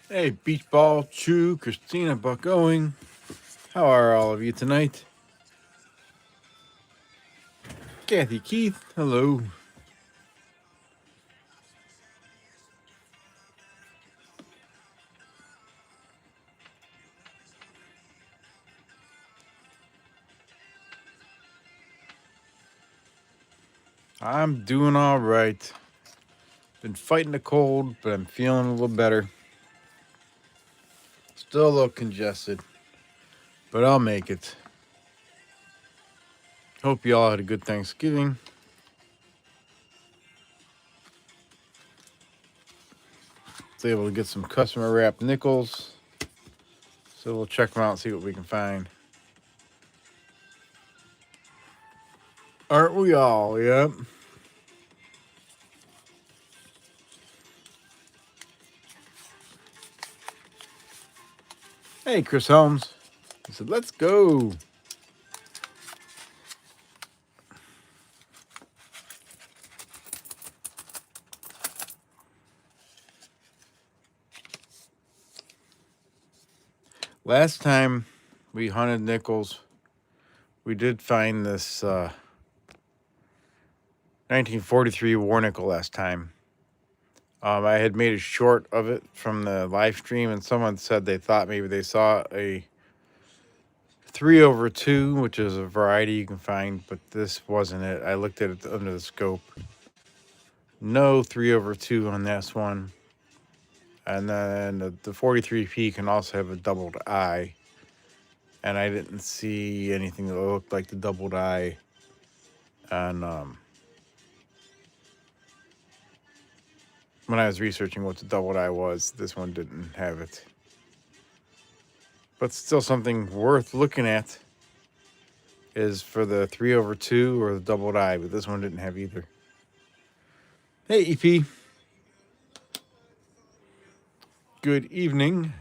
Hey, Beach Ball, Chew, Christina, Buck Owing. How are all of you tonight? Kathy Keith, hello. I'm doing all right. Been fighting the cold, but I'm feeling a little better. Still a little congested, but I'll make it. Hope you all had a good Thanksgiving. Was able to get some customer wrapped nickels, so we'll check them out and see what we can find. Aren't we all? Yep. Hey, Chris Holmes. He said, let's go. Last time we hunted nickels, we did find this 1943 war nickel last time. I had made a short of it from the live stream, and someone said they thought maybe they saw a 3/2, which is a variety you can find, but this wasn't it. I looked at it under the scope. No 3/2 on this one. And then the 43P can also have a doubled eye. And I didn't see anything that looked like the doubled eye. And when I was researching what the doubled eye was, this one didn't have it. But still something worth looking at is for the 3/2 or the doubled eye, but this one didn't have either. Hey, EP. Good evening.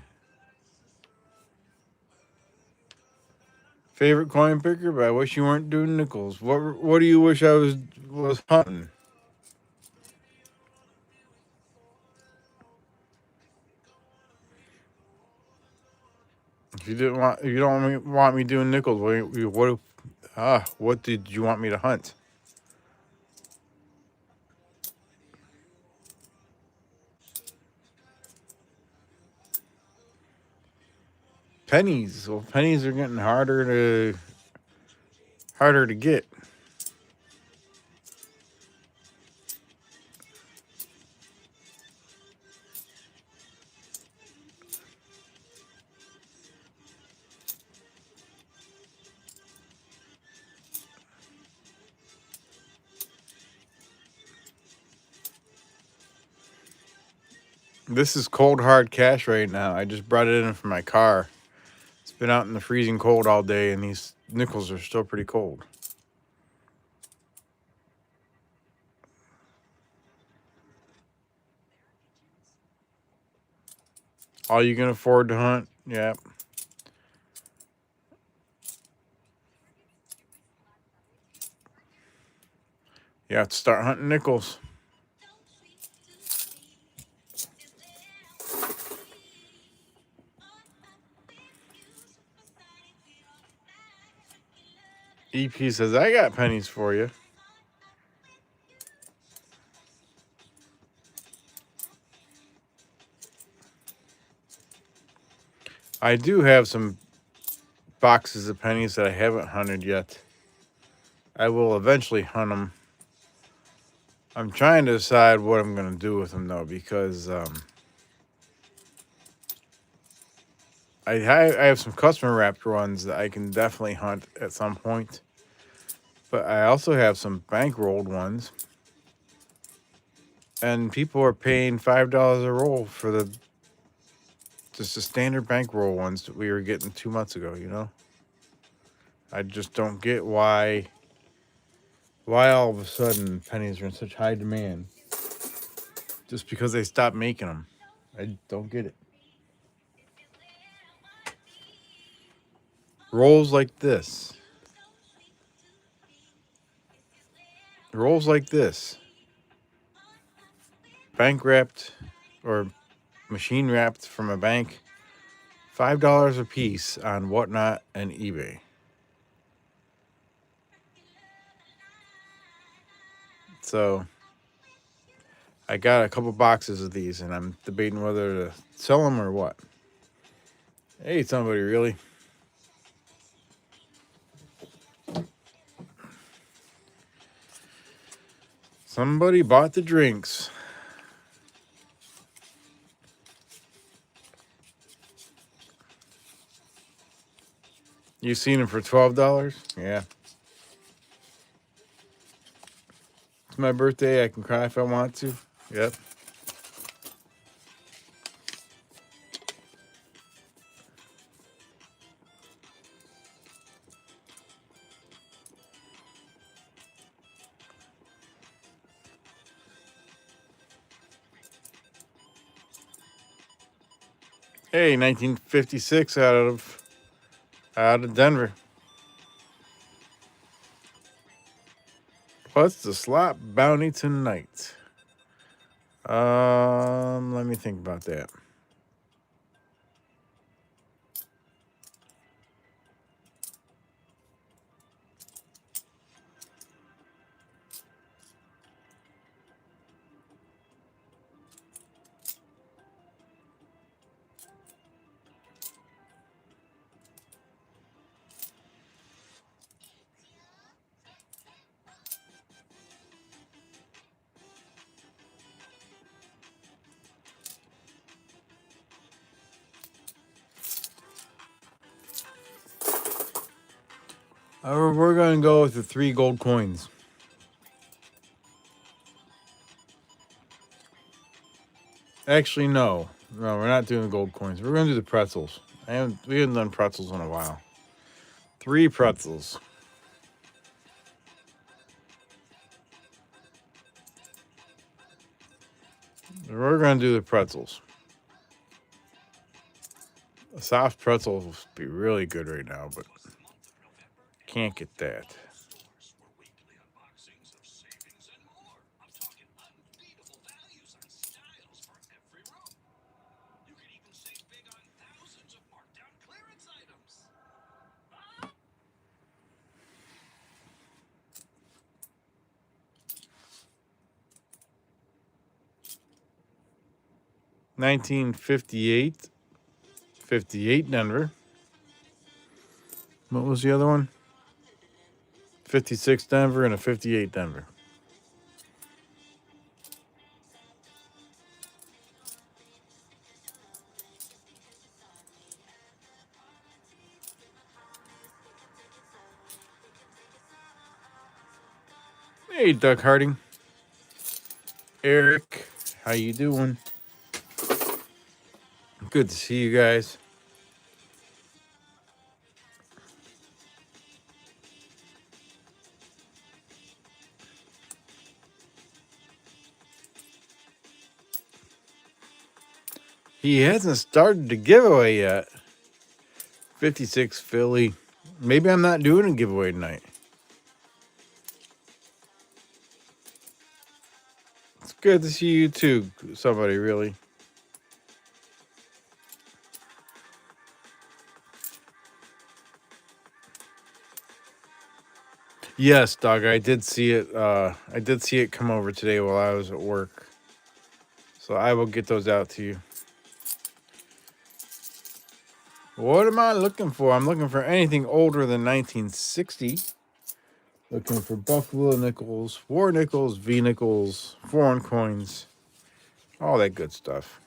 Favorite coin picker, but I wish you weren't doing nickels. What do you wish I was hunting? If you don't want me doing nickels, what did you want me to hunt? Pennies. Well, pennies are getting harder to get. This is cold hard cash right now. I just brought it in from my car. It's been out in the freezing cold all day, and these nickels are still pretty cold. All you can afford to hunt? Yep. You have to start hunting nickels. EP says, I got pennies for you. I do have some boxes of pennies that I haven't hunted yet. I will eventually hunt them. I'm trying to decide what I'm going to do with them, though, because I have some customer wrapped ones that I can definitely hunt at some point. But I also have some bankrolled ones. And people are paying $5 a roll for just the standard bankroll ones that we were getting 2 months ago, you know? I just don't get why all of a sudden pennies are in such high demand. Just because they stopped making them. I don't get it. Rolls like this. Rolls like this. Bank wrapped or machine wrapped from a bank. $5 a piece on Whatnot and eBay. So I got a couple boxes of these, and I'm debating whether to sell them or what. Hey, somebody really. Somebody bought the drinks. You seen them for $12? Yeah. It's my birthday. I can cry if I want to. Yep. Hey, 1956 out of Denver. What's the slot bounty tonight? Let me think about that. We're going to go with the 3 gold coins. Actually, no. No, we're not doing the gold coins. We're going to do the pretzels. We haven't done pretzels in a while. 3 pretzels. We're going to do the pretzels. A soft pretzel will be really good right now, but can't get that. $19.58. 58 Denver. What was the other one? 56 Denver and a 58 Denver. Hey, Doug Harding. Eric, how you doing? Good to see you guys. He hasn't started the giveaway yet. 56 Philly. Maybe I'm not doing a giveaway tonight. It's good to see you too, somebody really. Yes, Doug, I did see it. I did see it come over today while I was at work. So I will get those out to you. What am I looking for? I'm looking for anything older than 1960. Looking for Buffalo nickels, war nickels, V nickels, foreign coins, all that good stuff.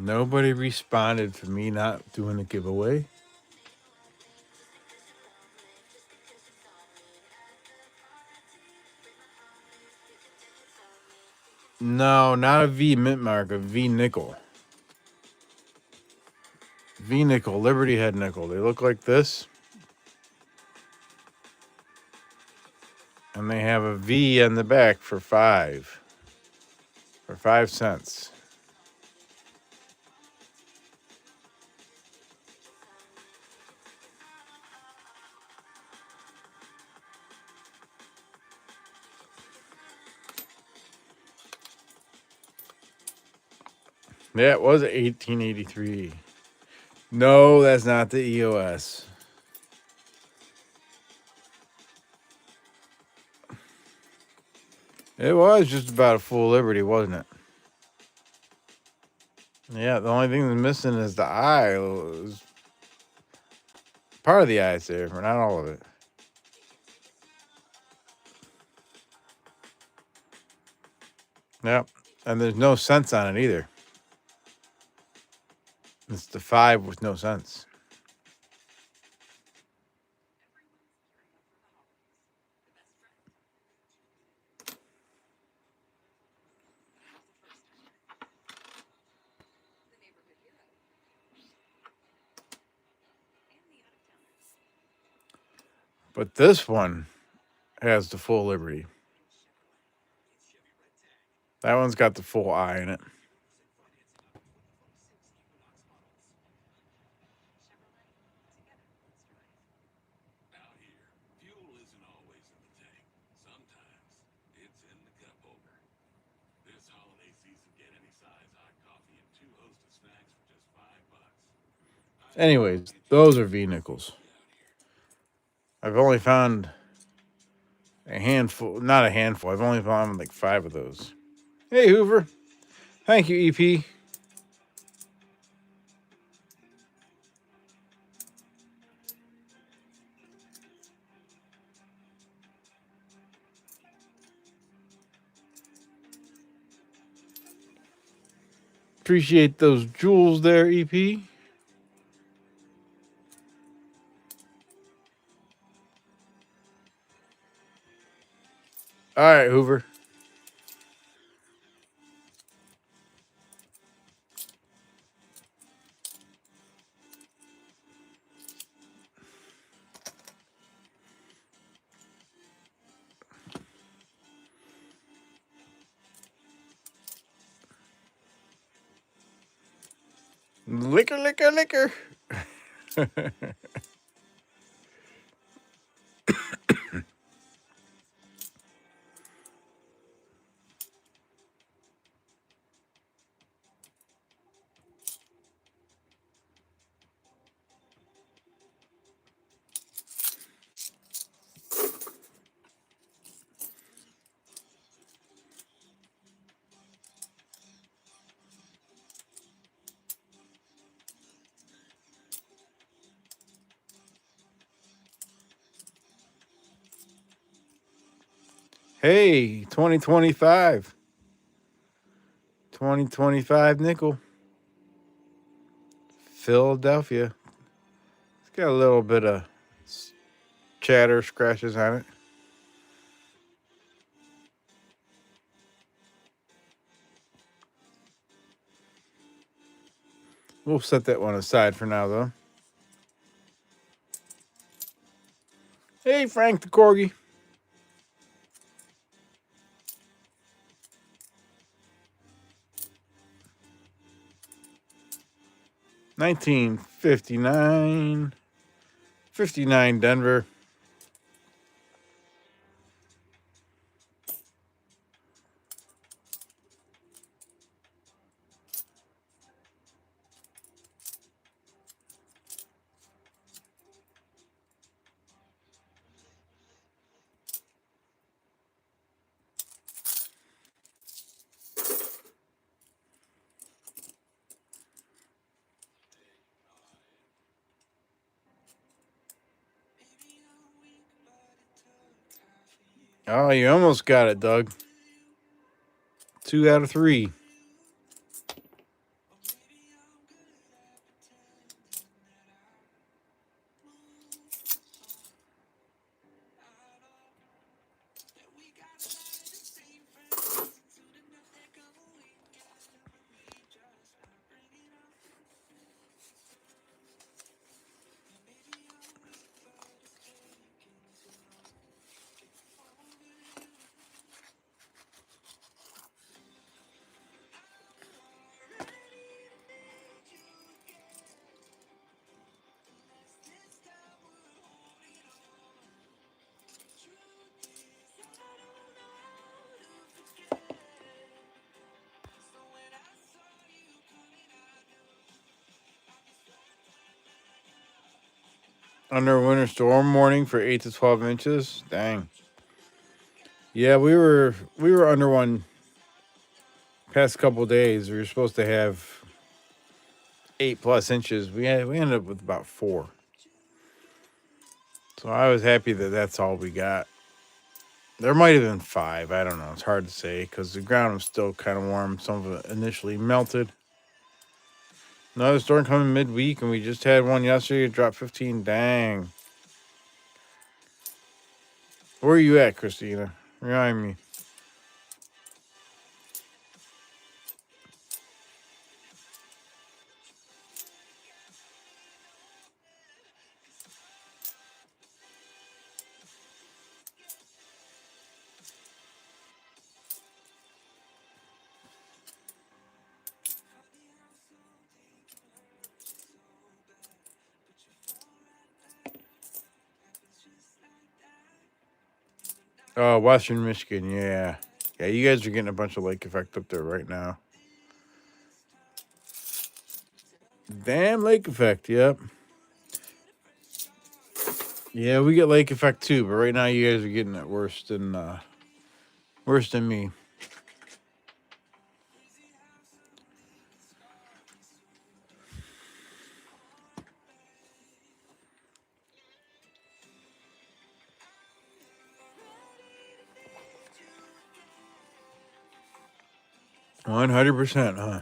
Nobody responded to me not doing a giveaway. No, not a V mint mark, a V nickel. V nickel, Liberty Head nickel. They look like this. And And they have a V on the back for 5 cents. Yeah, it was 1883. No, that's not the EOS. It was just about a full Liberty, wasn't it? Yeah, the only thing that's missing is the eye. Part of the eye's there, but not all of it. Yep. And there's no cents on it either. It's the 5 with no cents. But this one has the full Liberty. That one's got the full eye in it. Anyways, those are V-nickels. I've only found a handful, not a handful. I've only found like 5 of those. Hey, Hoover. Thank you, EP. Appreciate those jewels there, EP. All right, Hoover. Liquor, liquor, liquor. Hey, 2025. 2025 nickel. Philadelphia. It's got a little bit of chatter scratches on it. We'll set that one aside for now, though. Hey, Frank the Corgi. $19.59. 59 Denver. Oh, you almost got it, Doug. 2 out of 3. Under a winter storm warning for 8 to 12 inches. Dang. Yeah, we were under one past couple days. We were supposed to have 8+ inches. We ended up with about 4. So I was happy that that's all we got. There might have been 5. I don't know. It's hard to say because the ground was still kind of warm. Some of it initially melted. Another storm coming midweek, and we just had one yesterday. It dropped 15. Dang. Where are you at, Christina? Remind me. 'Western Michigan, yeah. Yeah, you guys are getting a bunch of lake effect up there right now. Damn lake effect, yep. Yeah, we get lake effect too, but right now you guys are getting it worse than me. $100%, huh?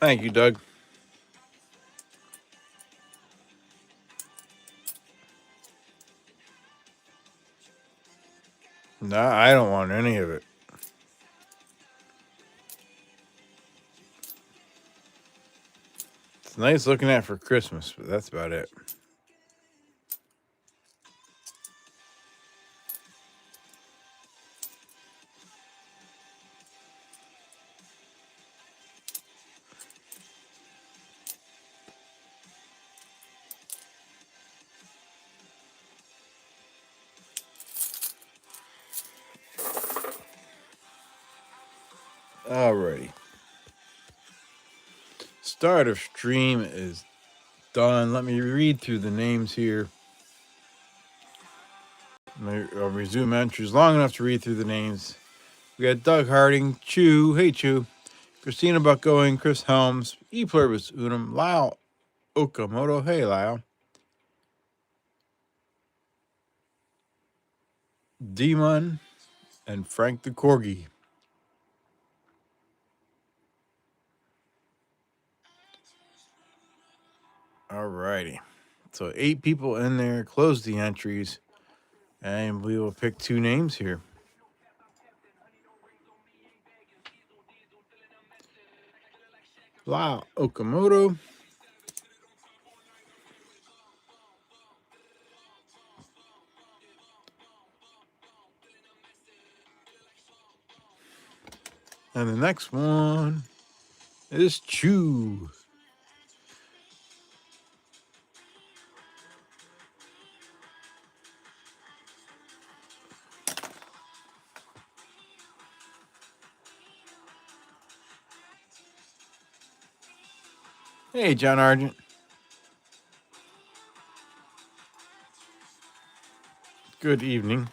Thank you, Doug. Nah, I don't want any of it. It's nice looking at for Christmas, but that's about it. Alrighty. Start of stream is done. Let me read through the names here. I'll resume entries long enough to read through the names. We got Doug Harding, Chew, hey Chew, Christina Buckgoing, Chris Helms, E Pluribus Unum, Lyle Okamoto, hey Lyle, Demon, and Frank the Corgi. Alrighty. So 8 people in there. Close the entries. And we will pick 2 names here. Lyle Okamoto. And the next one is Chew. Hey, John Argent. Good evening.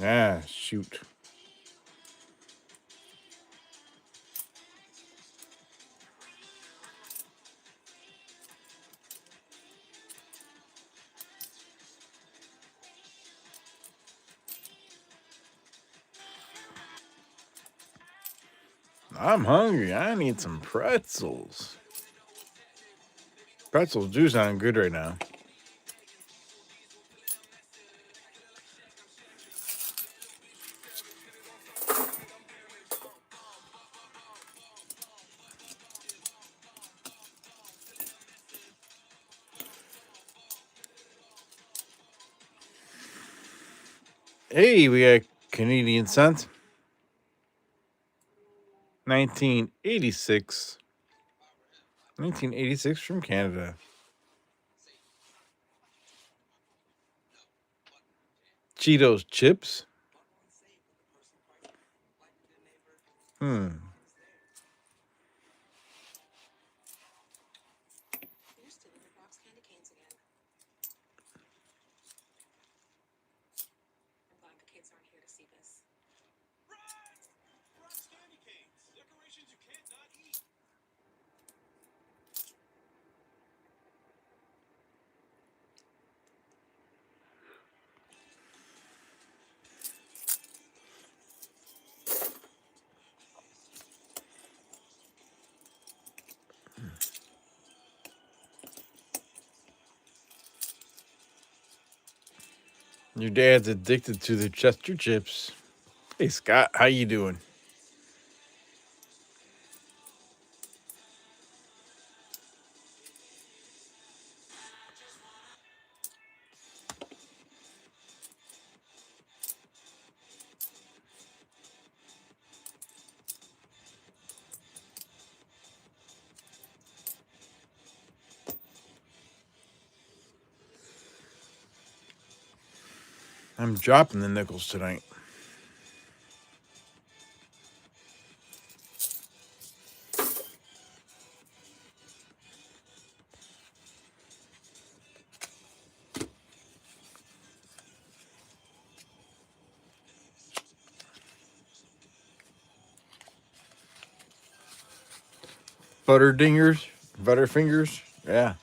Ah, shoot. I'm hungry. I need some pretzels. Pretzels do sound good right now. Hey, we got Canadian cent. 1986. 1986 from Canada. Cheetos chips. Hmm. Your dad's addicted to the Chester chips. Hey, Scott, how you doing? I'm dropping the nickels tonight. Butterdingers, Butterfingers. Yeah.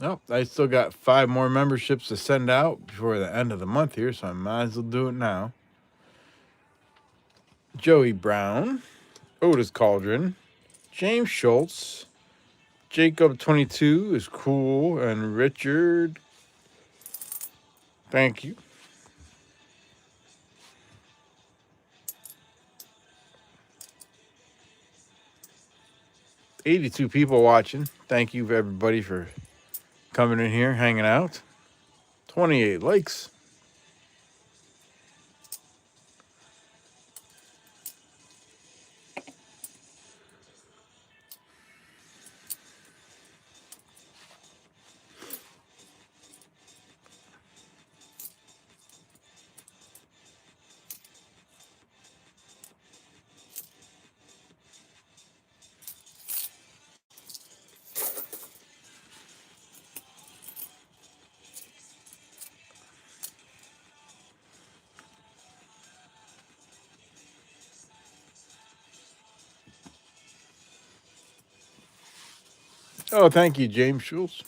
Oh, I still got 5 more memberships to send out before the end of the month here, so I might as well do it now. Joey Brown, Otis Cauldron, James Schultz, Jacob22 is cool, and Richard. Thank you. $82 people watching. Thank you, everybody, for coming in here, hanging out. 28 likes. Oh, thank you, James Schultz.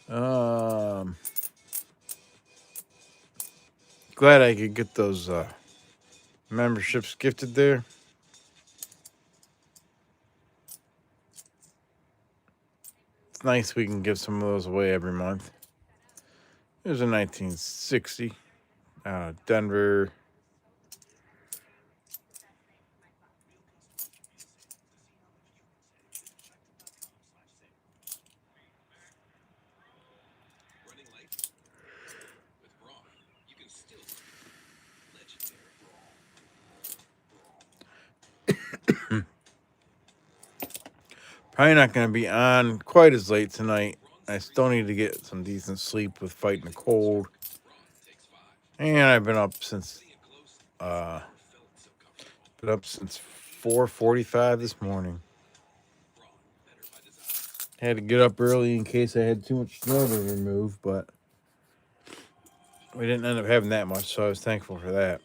Glad I could get those memberships gifted there. It's nice we can give some of those away every month. There's a 1960 Denver. Probably not going to be on quite as late tonight. I still need to get some decent sleep with fighting the cold. And I've been up since Been up since 4:45 this morning. Had to get up early in case I had too much snow to remove, but we didn't end up having that much, so I was thankful for that.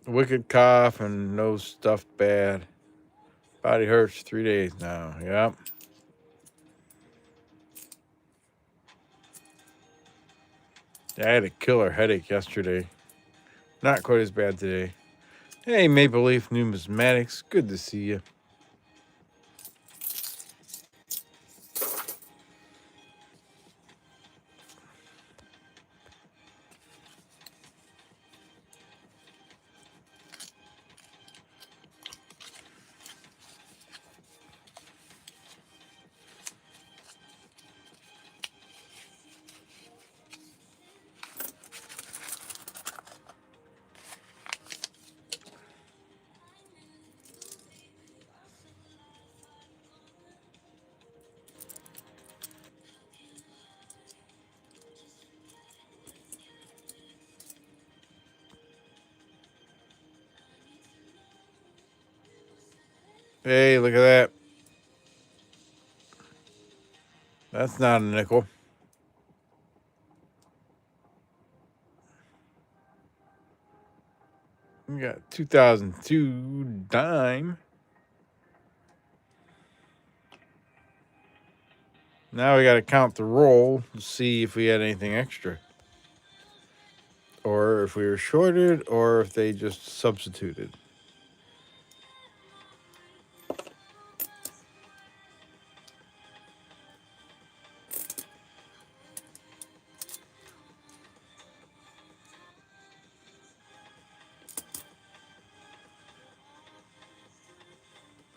Wicked cough and nose stuffed bad. Body hurts 3 days now. Yep. I had a killer headache yesterday. Not quite as bad today. Hey, Maple Leaf Numismatics. Good to see you. Hey, look at that. That's not a nickel. We got 2002 dime. Now we got to count the roll to see if we had anything extra. Or if we were shorted, or if they just substituted.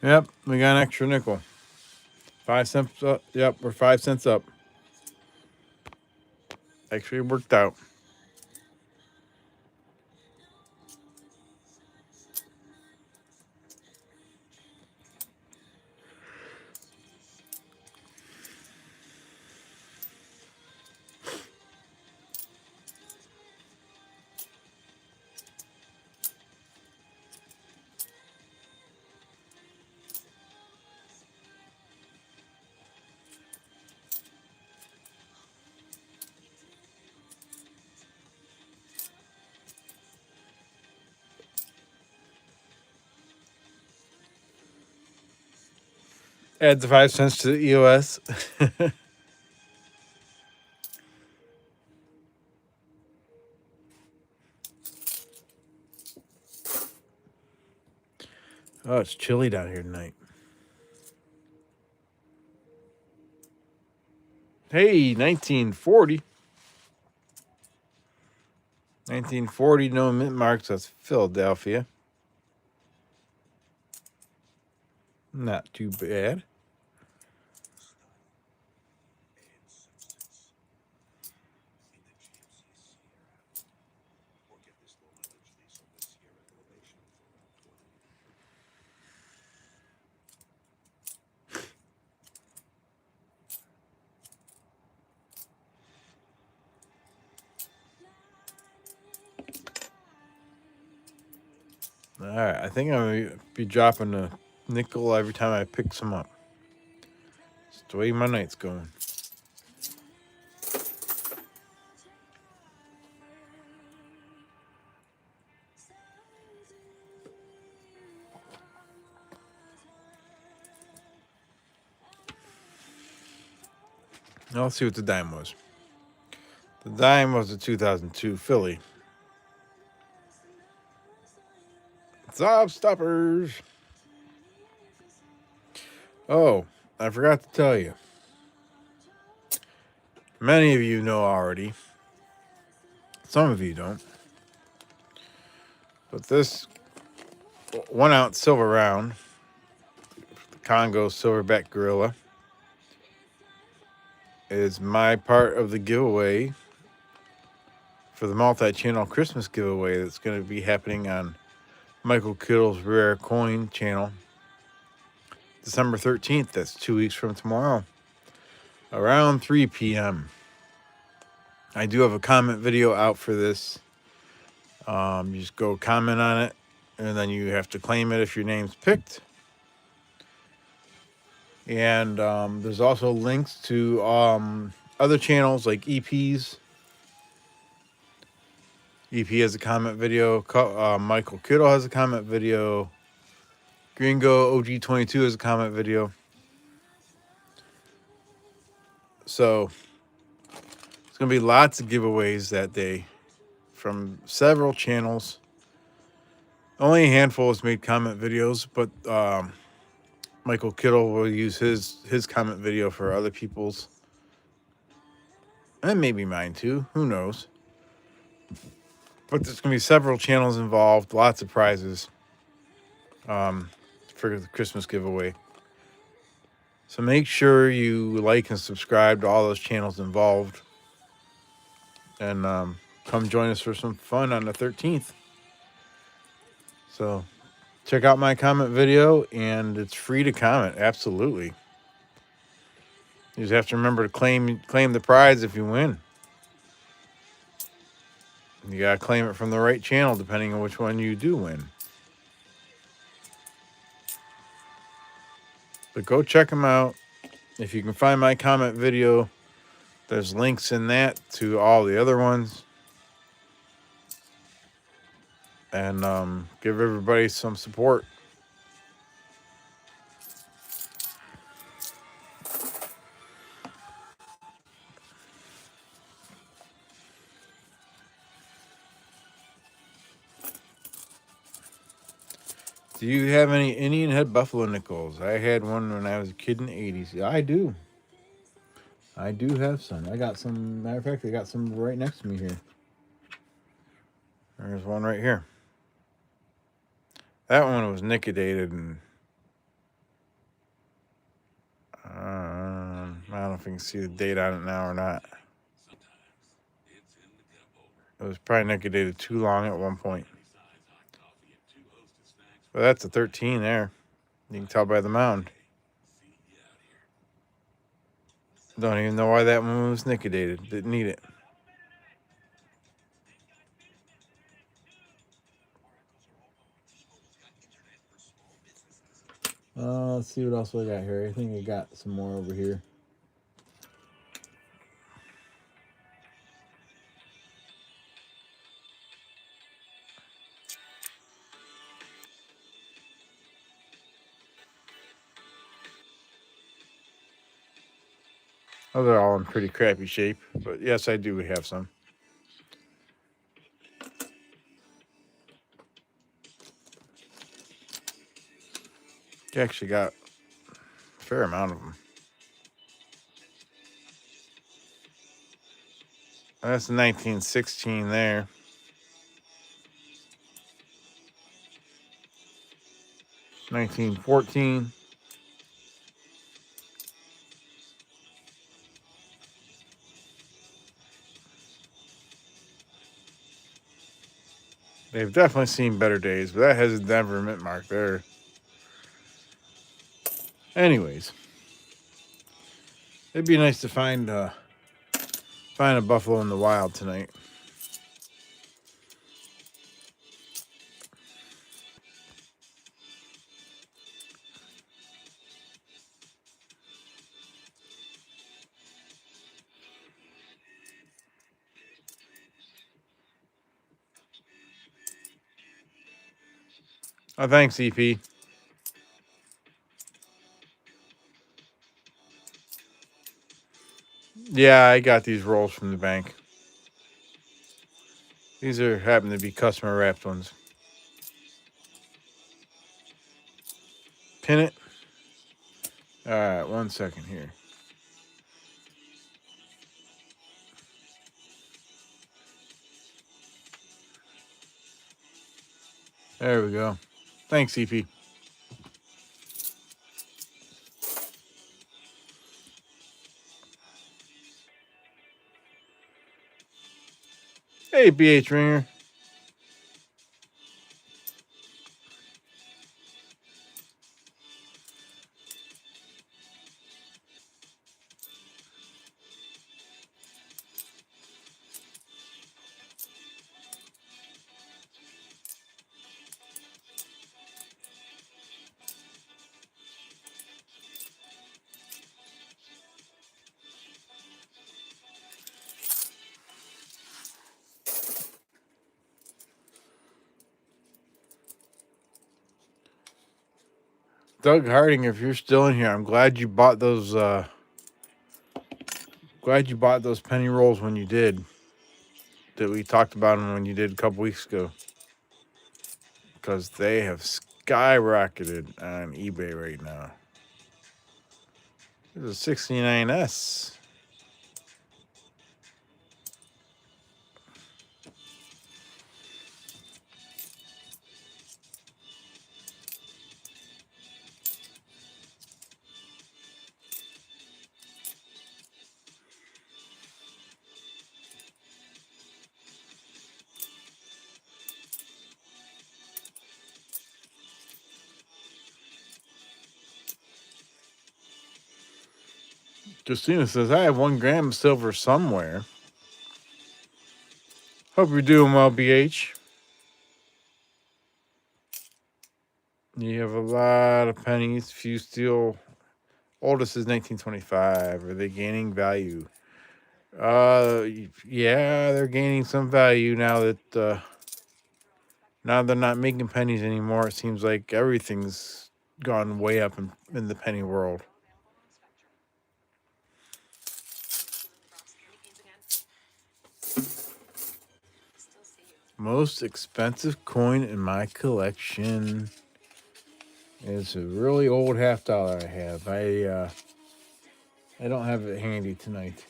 Yep, we got an extra nickel. 5 cents up. Yep, we're 5 cents up. Actually, it worked out. Add the 5 cents to the EOS. Oh, it's chilly down here tonight. Hey, 1940. 1940, no mint marks. That's Philadelphia. Not too bad. All right, I think I'm going to be dropping a nickel every time I pick some up. It's the way my night's going. Now let's see what the dime was. The dime was a 2002 Philly. Zob stoppers. Oh, I forgot to tell you. Many of you know already. Some of you don't. But this 1 ounce silver round, the Congo Silverback Gorilla, is my part of the giveaway for the multi-channel Christmas giveaway that's going to be happening on Michael Kittle's Rare Coin channel, December 13th. That's 2 weeks from tomorrow, around 3 p.m. I do have a comment video out for this. You just go comment on it, and then you have to claim it if your name's picked. And there's also links to other channels like EP's. EP has a comment video. Michael Kittle has a comment video. Gringo OG22 has a comment video. So it's going to be lots of giveaways that day from several channels. Only a handful has made comment videos, but Michael Kittle will use his comment video for other people's. And maybe mine too. Who knows? But there's going to be several channels involved. Lots of prizes for the Christmas giveaway. So make sure you like and subscribe to all those channels involved. And come join us for some fun on the 13th. So check out my comment video, and it's free to comment. Absolutely. You just have to remember to claim the prize if you win. You got to claim it from the right channel, depending on which one you do win. But go check them out. If you can find my comment video, there's links in that to all the other ones. And give everybody some support. Do you have any Indian head buffalo nickels? I had one when I was a kid in the 80s. Yeah, I do. I do have some. I got some. Matter of fact, I got some right next to me here. There's one right here. That one was nickedated, and I don't know if you can see the date on it now or not. It was probably nickedated too long at one point. But that's a 13 there. You can tell by the mound. Don't even know why that one was nickedated. Didn't need it. Let's see what else we got here. I think I got some more over here. Oh, they're all in pretty crappy shape. But yes, I do have some. I actually got a fair amount of them. That's 1916 there. 1914. They've definitely seen better days, but that has a Denver mint mark there. Anyways, it'd be nice to find a buffalo in the wild tonight. Oh, thanks, EP. Yeah, I got these rolls from the bank. These happen to be customer wrapped ones. Pin it. All right, 1 second here. There we go. Thanks, EP. Hey, BH Ringer. Doug Harding, if you're still in here, I'm glad you bought those. Glad you bought those penny rolls when you did. That we talked about them when you did a couple weeks ago, because they have skyrocketed on eBay right now. There's a 69S. Justina says, I have 1 gram of silver somewhere. Hope you're doing well, BH. You have a lot of pennies. Few steel. Oldest is 1925. Are they gaining value? Yeah, they're gaining some value now that now they're not making pennies anymore. It seems like everything's gone way up in the penny world. Most expensive coin in my collection is a really old $50 I have. I don't have it handy tonight.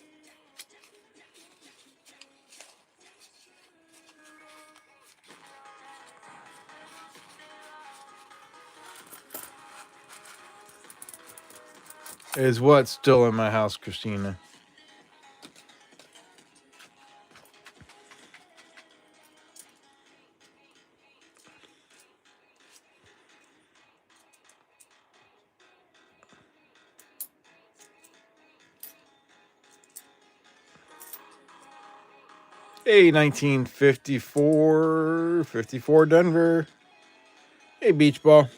Is what's still in my house, Christina? Hey, 1954, 54 Denver. Hey, Beach Ball.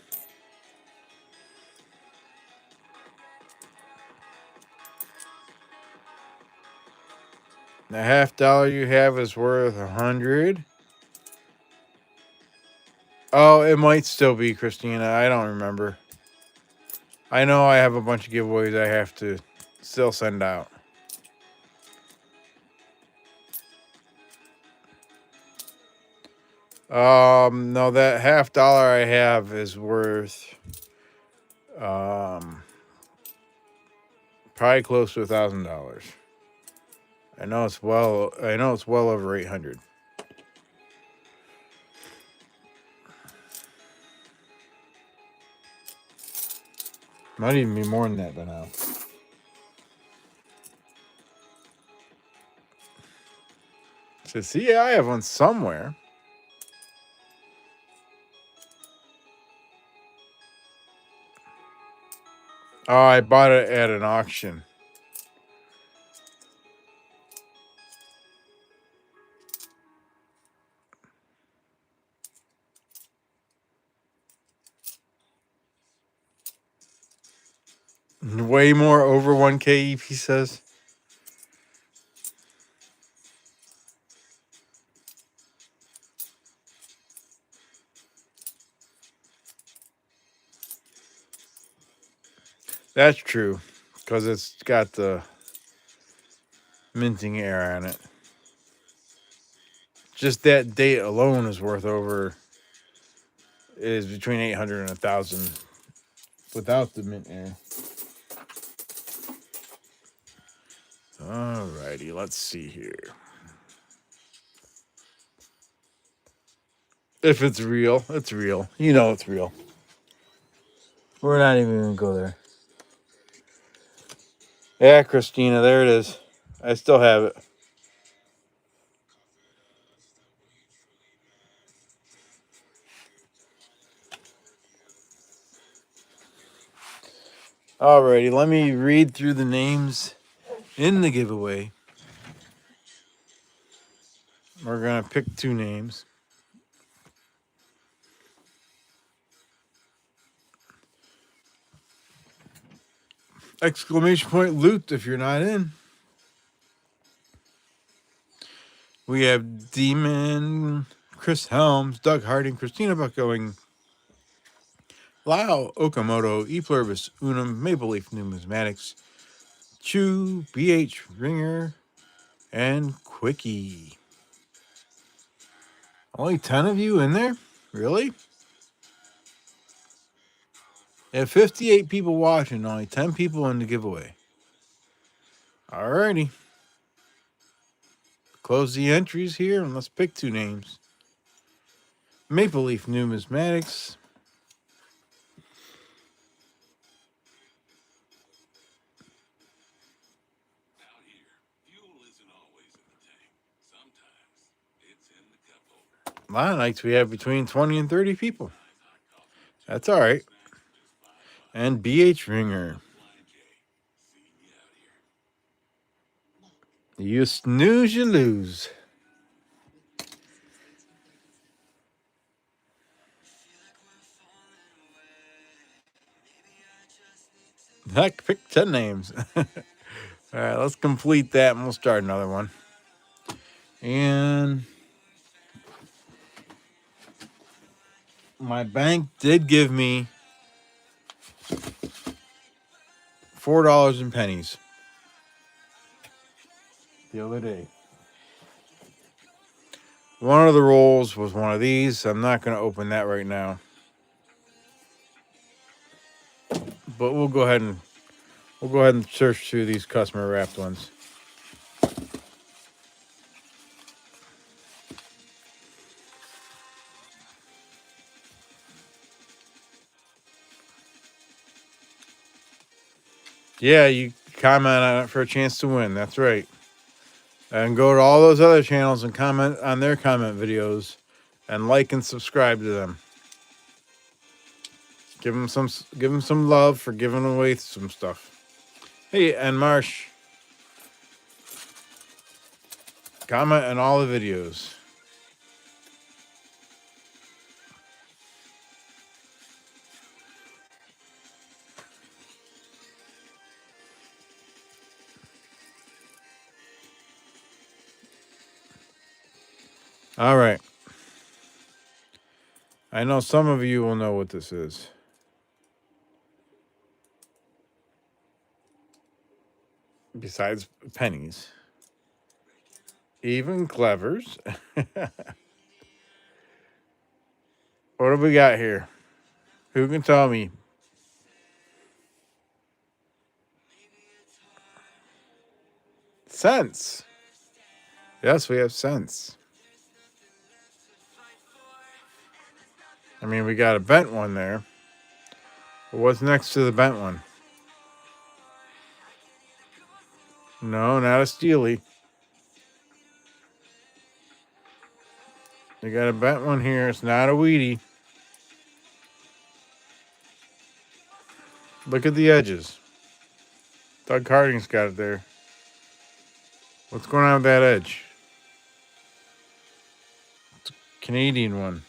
The $50 you have is worth 100. Oh, it might still be, Christina. I don't remember. I know I have a bunch of giveaways I have to still send out. No, that $50 I have is worth probably close to $1,000. I know it's well over 800. Might even be more than that by now. So see, I have one somewhere. Oh, I bought it at an auction. Way more over 1K, he says. That's true, because it's got the minting air on it. Just that date alone is between 800 and 1,000 without the mint air. Alrighty, let's see here. If it's real, it's real. You know it's real. We're not even going to go there. Yeah, Christina, there it is. I still have it. Alrighty, let me read through the names in the giveaway. We're going to pick 2 names. Exclamation point loot if you're not in. We have Demon, Chris Helms, Doug Harding, Christina Buckowing, Lau Okamoto, E Pluribus Unum, Maple Leaf Numismatics, Chew, BH Ringer, and Quickie. Only 10 of you in there? Really? If 58 people watching, only 10 people in the giveaway. Alrighty. Close the entries here and let's pick 2 names. Maple Leaf Numismatics. A lot of nights we have between 20 and 30 people. That's alright. And BH Ringer. You snooze, you lose. I picked 10 names. All right, let's complete that and we'll start another one. And my bank did give me $4 in pennies the other day. One of the rolls was one of these. I'm not going to open that right now. But we'll go ahead and search through these customer wrapped ones. Yeah, you comment on it for a chance to win. That's right. And go to all those other channels and comment on their comment videos and like and subscribe to them. Give them some love for giving away some stuff. Hey, and Marsh, comment on all the videos. All right. I know some of you will know what this is. Besides pennies. Even clevers. What do we got here? Who can tell me? Cents. Yes, we have cents. I mean, we got a bent one there. But what's next to the bent one? No, not a steely. We got a bent one here. It's not a weedy. Look at the edges. Doug Harding's got it there. What's going on with that edge? It's a Canadian one.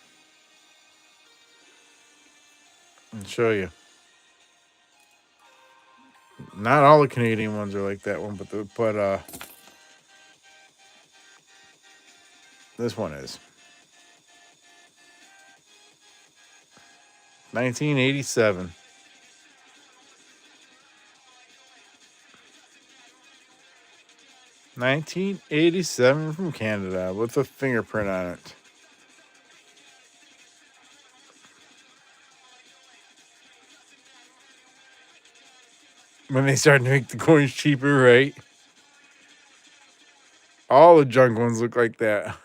I'll show you. Not all the Canadian ones are like that one, but this one is. 1987. $1987 from Canada with a fingerprint on it. When they started to make the coins cheaper, right? All the junk ones look like that.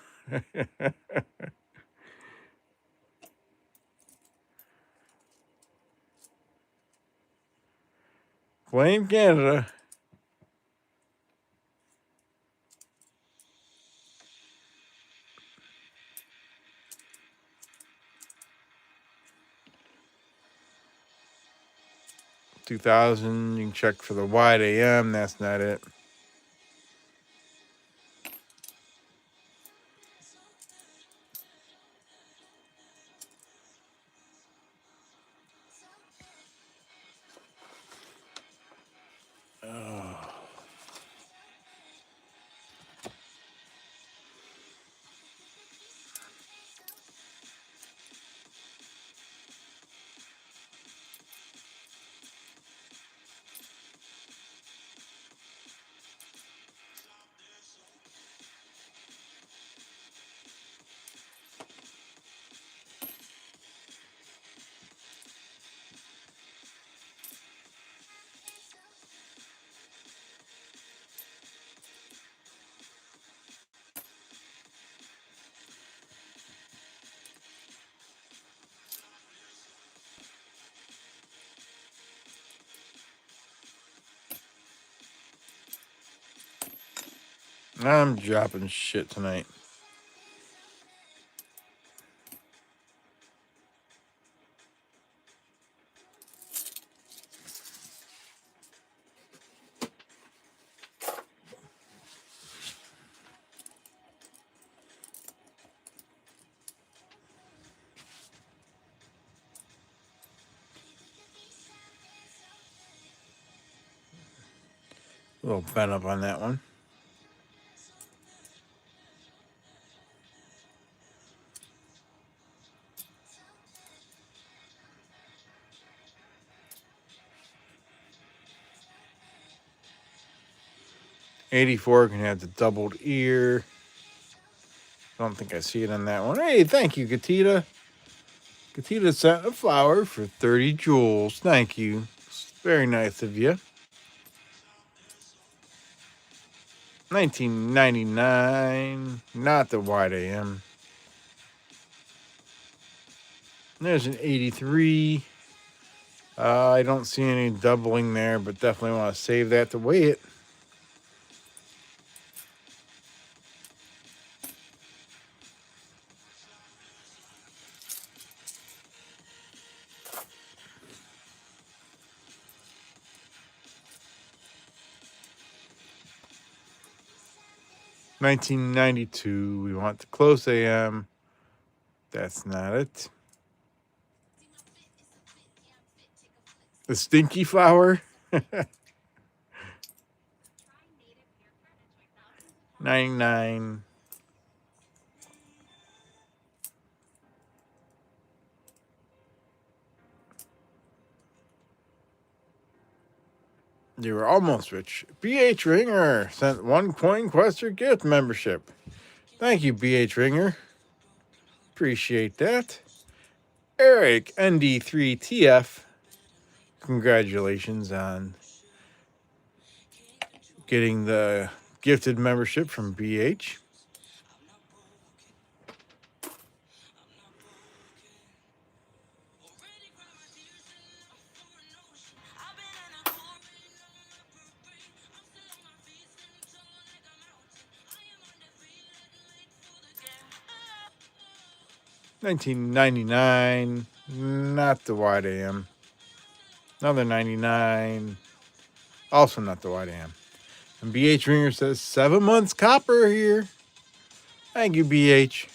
Blame Canada. 2000. You can check for the wide AM. That's not it. I'm dropping shit tonight. A little bent up on that one. '84 can have the doubled ear. Don't think I see it on that one. Hey, thank you, Gatita. Gatita sent a flower for 30 jewels. Thank you. It's very nice of you. 1999. Not the wide AM. There's an 83. I don't see any doubling there, but definitely want to save that to weigh it. $19.92. We want the close AM. That's not it. The stinky flower. 99. You were almost rich. BH Ringer sent 1 coin quester gift membership. Thank you, BH Ringer. Appreciate that. Eric ND3TF. Congratulations on getting the gifted membership from BH. $19.99. Not the wide AM. Another 99. Also not the wide AM. And BH Ringer says 7 months copper here. Thank you, BH.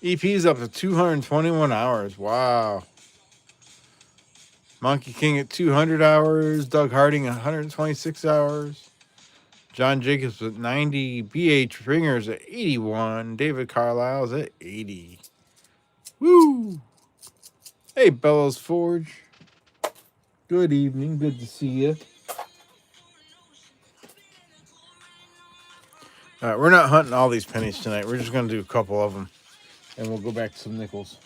EP's up to 221 hours. Wow. Monkey King at 200 hours. Doug Harding at 126 hours. John Jacobs at 90. BH Ringers at 81. David Carlisle's at 80. Woo! Hey, Bellows Forge. Good evening. Good to see you. All right, we're not hunting all these pennies tonight. We're just going to do a couple of them. And we'll go back to some nickels.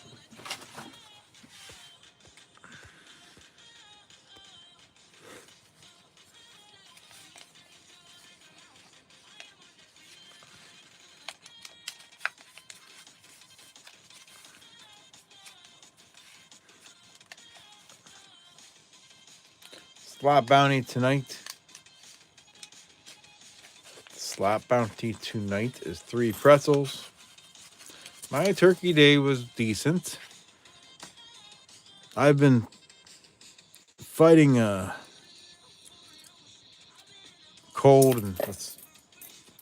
Slot bounty tonight. Slot bounty tonight is 3 pretzels. My turkey day was decent. I've been fighting a cold and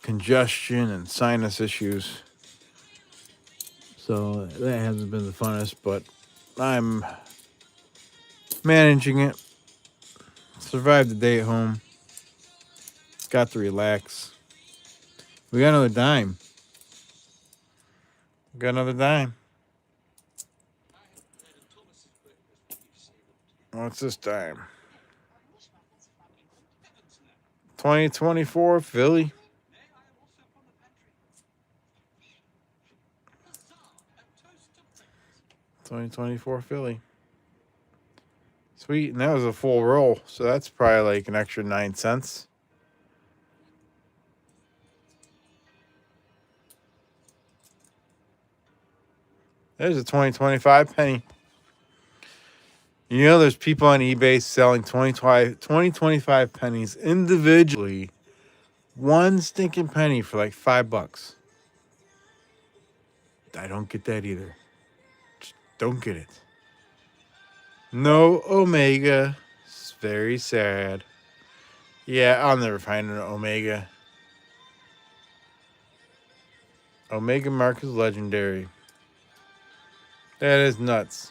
congestion and sinus issues. So that hasn't been the funnest, but I'm managing it. Survived the day at home. Got to relax. We got another dime. Got another dime. What's this dime? 2024 Philly. Philly. Sweet, and that was a full roll, so that's probably like an extra 9 cents. There's a 2025 penny. You know, there's people on eBay selling 2025 pennies individually. One stinking penny for like $5. I don't get that either. Just don't get it. No Omega. It's very sad. Yeah, I'll never find an Omega. Omega mark is legendary. That is nuts.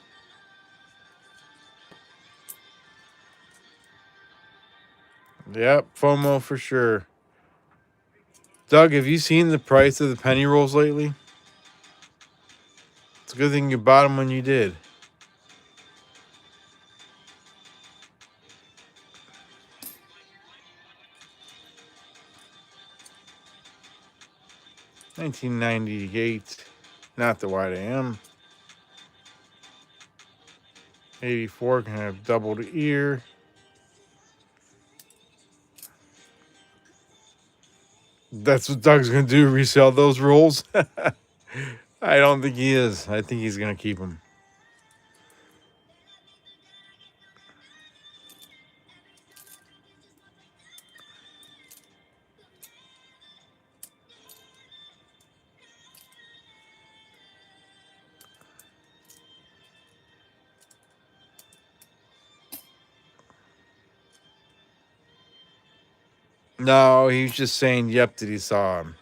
Yep, FOMO for sure. Doug, have you seen the price of the penny rolls lately? It's a good thing you bought them when you did. $19.98. Not the white AM. 84 can have double the ear. That's what Doug's going to do, resell those rolls. I don't think he is. I think he's going to keep them. No, he was just saying yep that he saw him.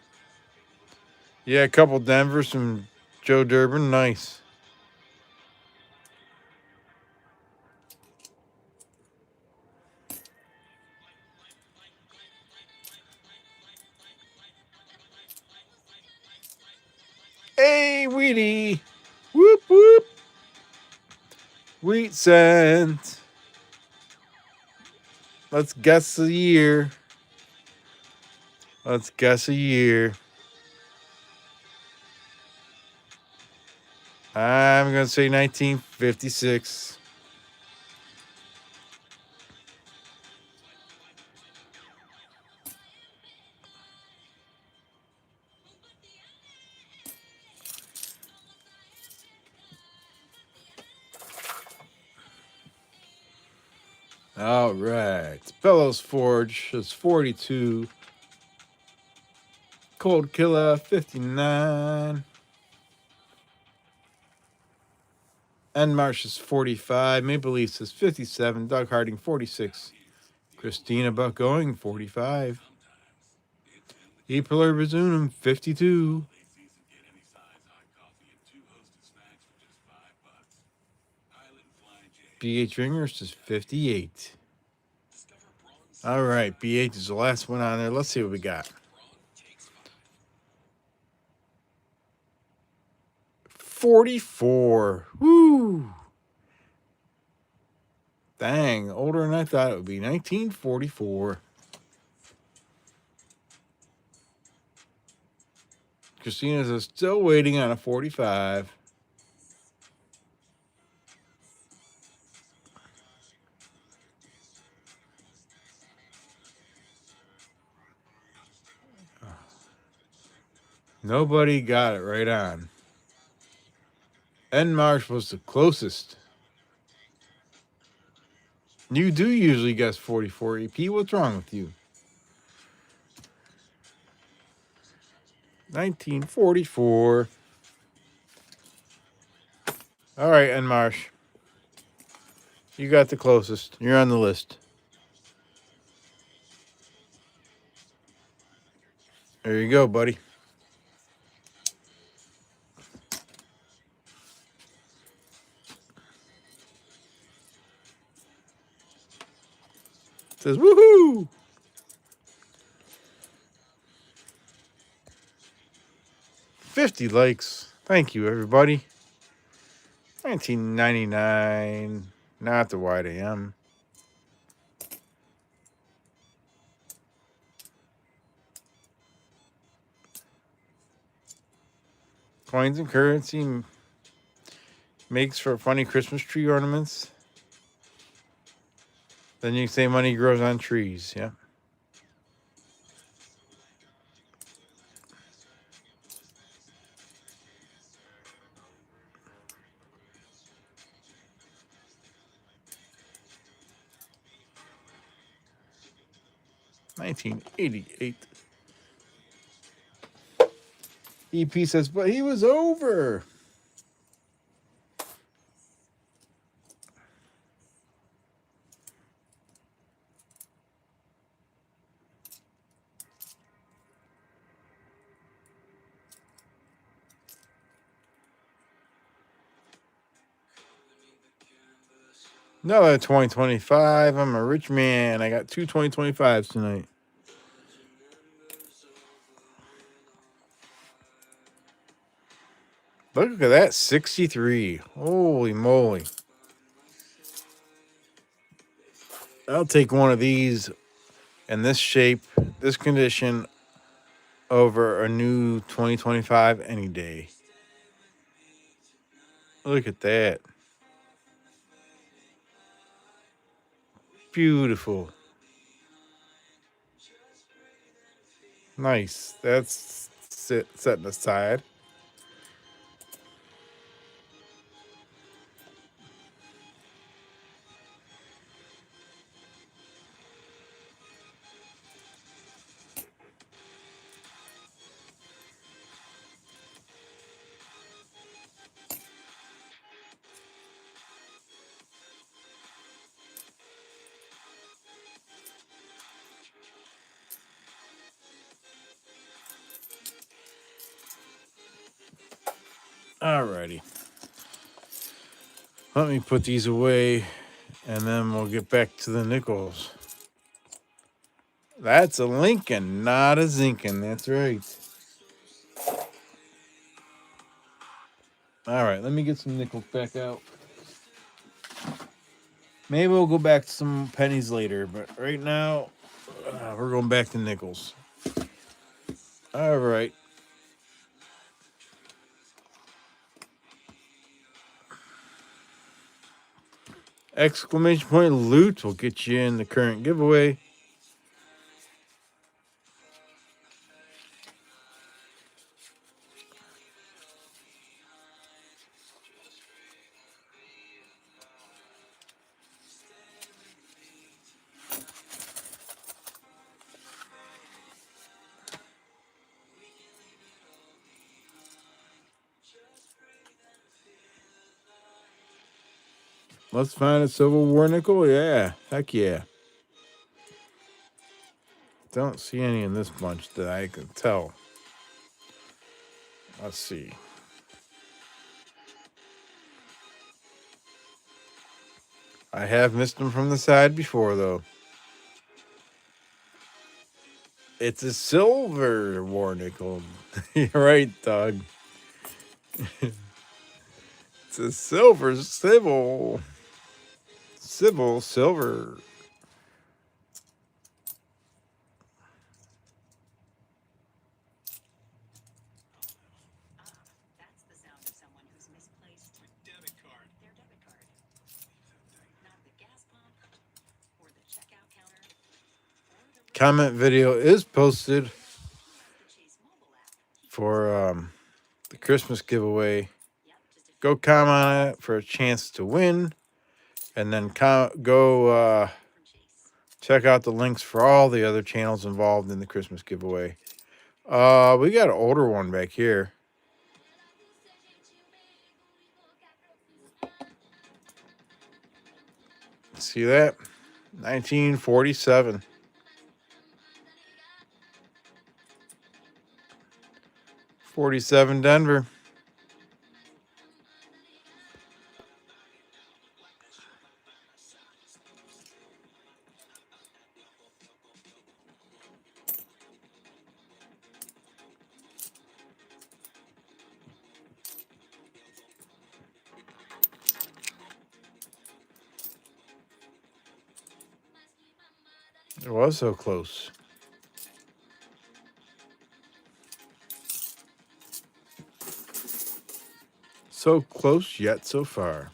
Yeah, a couple Denvers from Joe Durbin. Nice. Hey, Wheatie. Whoop, whoop. Wheat cent. Let's guess a year. Let's guess a year. I'm going to say 1956. All right. Bellows Forge is 42. Cold Killer, 59. End Marsh is 45. Maple Leafs is 57. Doug Harding, 46. Christina Buckgoing, 45. Epeler Bazunum, 52. BH Ringers is 58. All right, BH is the last one on there. Let's see what we got. 44. Woo! Dang, older than I thought it would be. 1944. Christina's still waiting on a 45. Nobody got it right on. End Marsh was the closest. You do usually guess 44 EP. What's wrong with you? 1944. All right, and Marsh, you got the closest. You're on the list. There you go, buddy. It says woohoo! 50 likes. Thank you, everybody. 1999. Not the wide AM. Coins and currency makes for funny Christmas tree ornaments. Then you say money grows on trees. Yeah. $1988. EP says, but he was over. Another 2025. I'm a rich man. I got two 2025s tonight. Look at that, 63. Holy moly. I'll take one of these in this shape, this condition, over a new 2025 any day. Look at that. Beautiful. Nice. That's setting aside. Alrighty. Let me put these away, and then we'll get back to the nickels. That's a Lincoln, not a Zinkin. That's right. All right, let me get some nickels back out. Maybe we'll go back to some pennies later, but right now, we're going back to nickels. All right. Exclamation point loot will get you in the current giveaway. Let's find a Civil War nickel. Yeah, heck yeah. Don't see any in this bunch that I can tell. Let's see. I have missed them from the side before, though. It's a Silver War nickel. You're right, Doug. It's a silver silver. Comment video is posted for the Christmas giveaway. Go comment on it for a chance to win. And then go check out the links for all the other channels involved in the Christmas giveaway. We got an older one back here. See that? 1947. 47 Denver. It was so close. So close yet so far.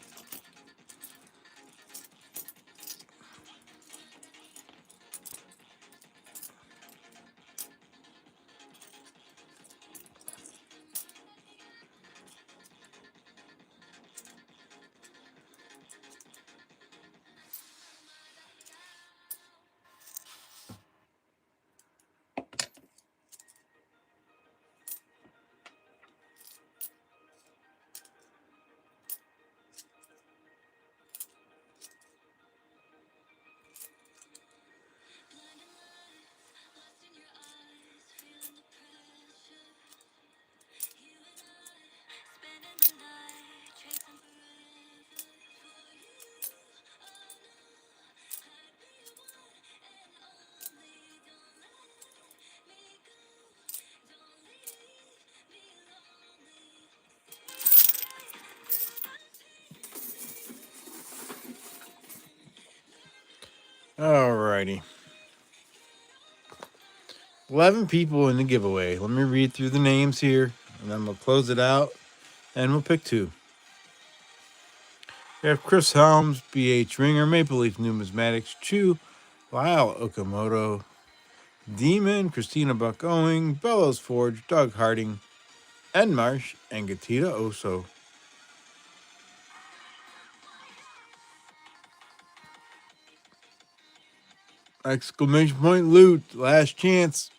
Alrighty. 11 people in the giveaway. Let me read through the names here, and then we'll close it out, and we'll pick 2. We have Chris Helms, B.H. Ringer, Maple Leaf Numismatics, Chu, Lyle Okamoto, Demon, Christina Buck-Owing, Bellows Forge, Doug Harding, Ed Marsh, and Gatita Oso. Exclamation point loot, last chance.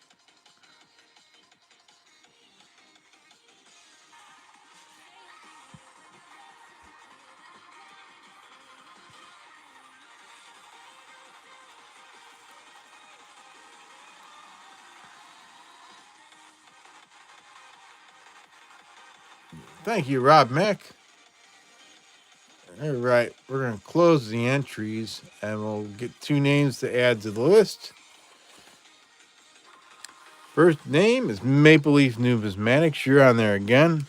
Thank you, Rob Mack. All right, we're going to close the entries, and we'll get 2 names to add to the list. First name is Maple Leaf Numismatics. You're on there again.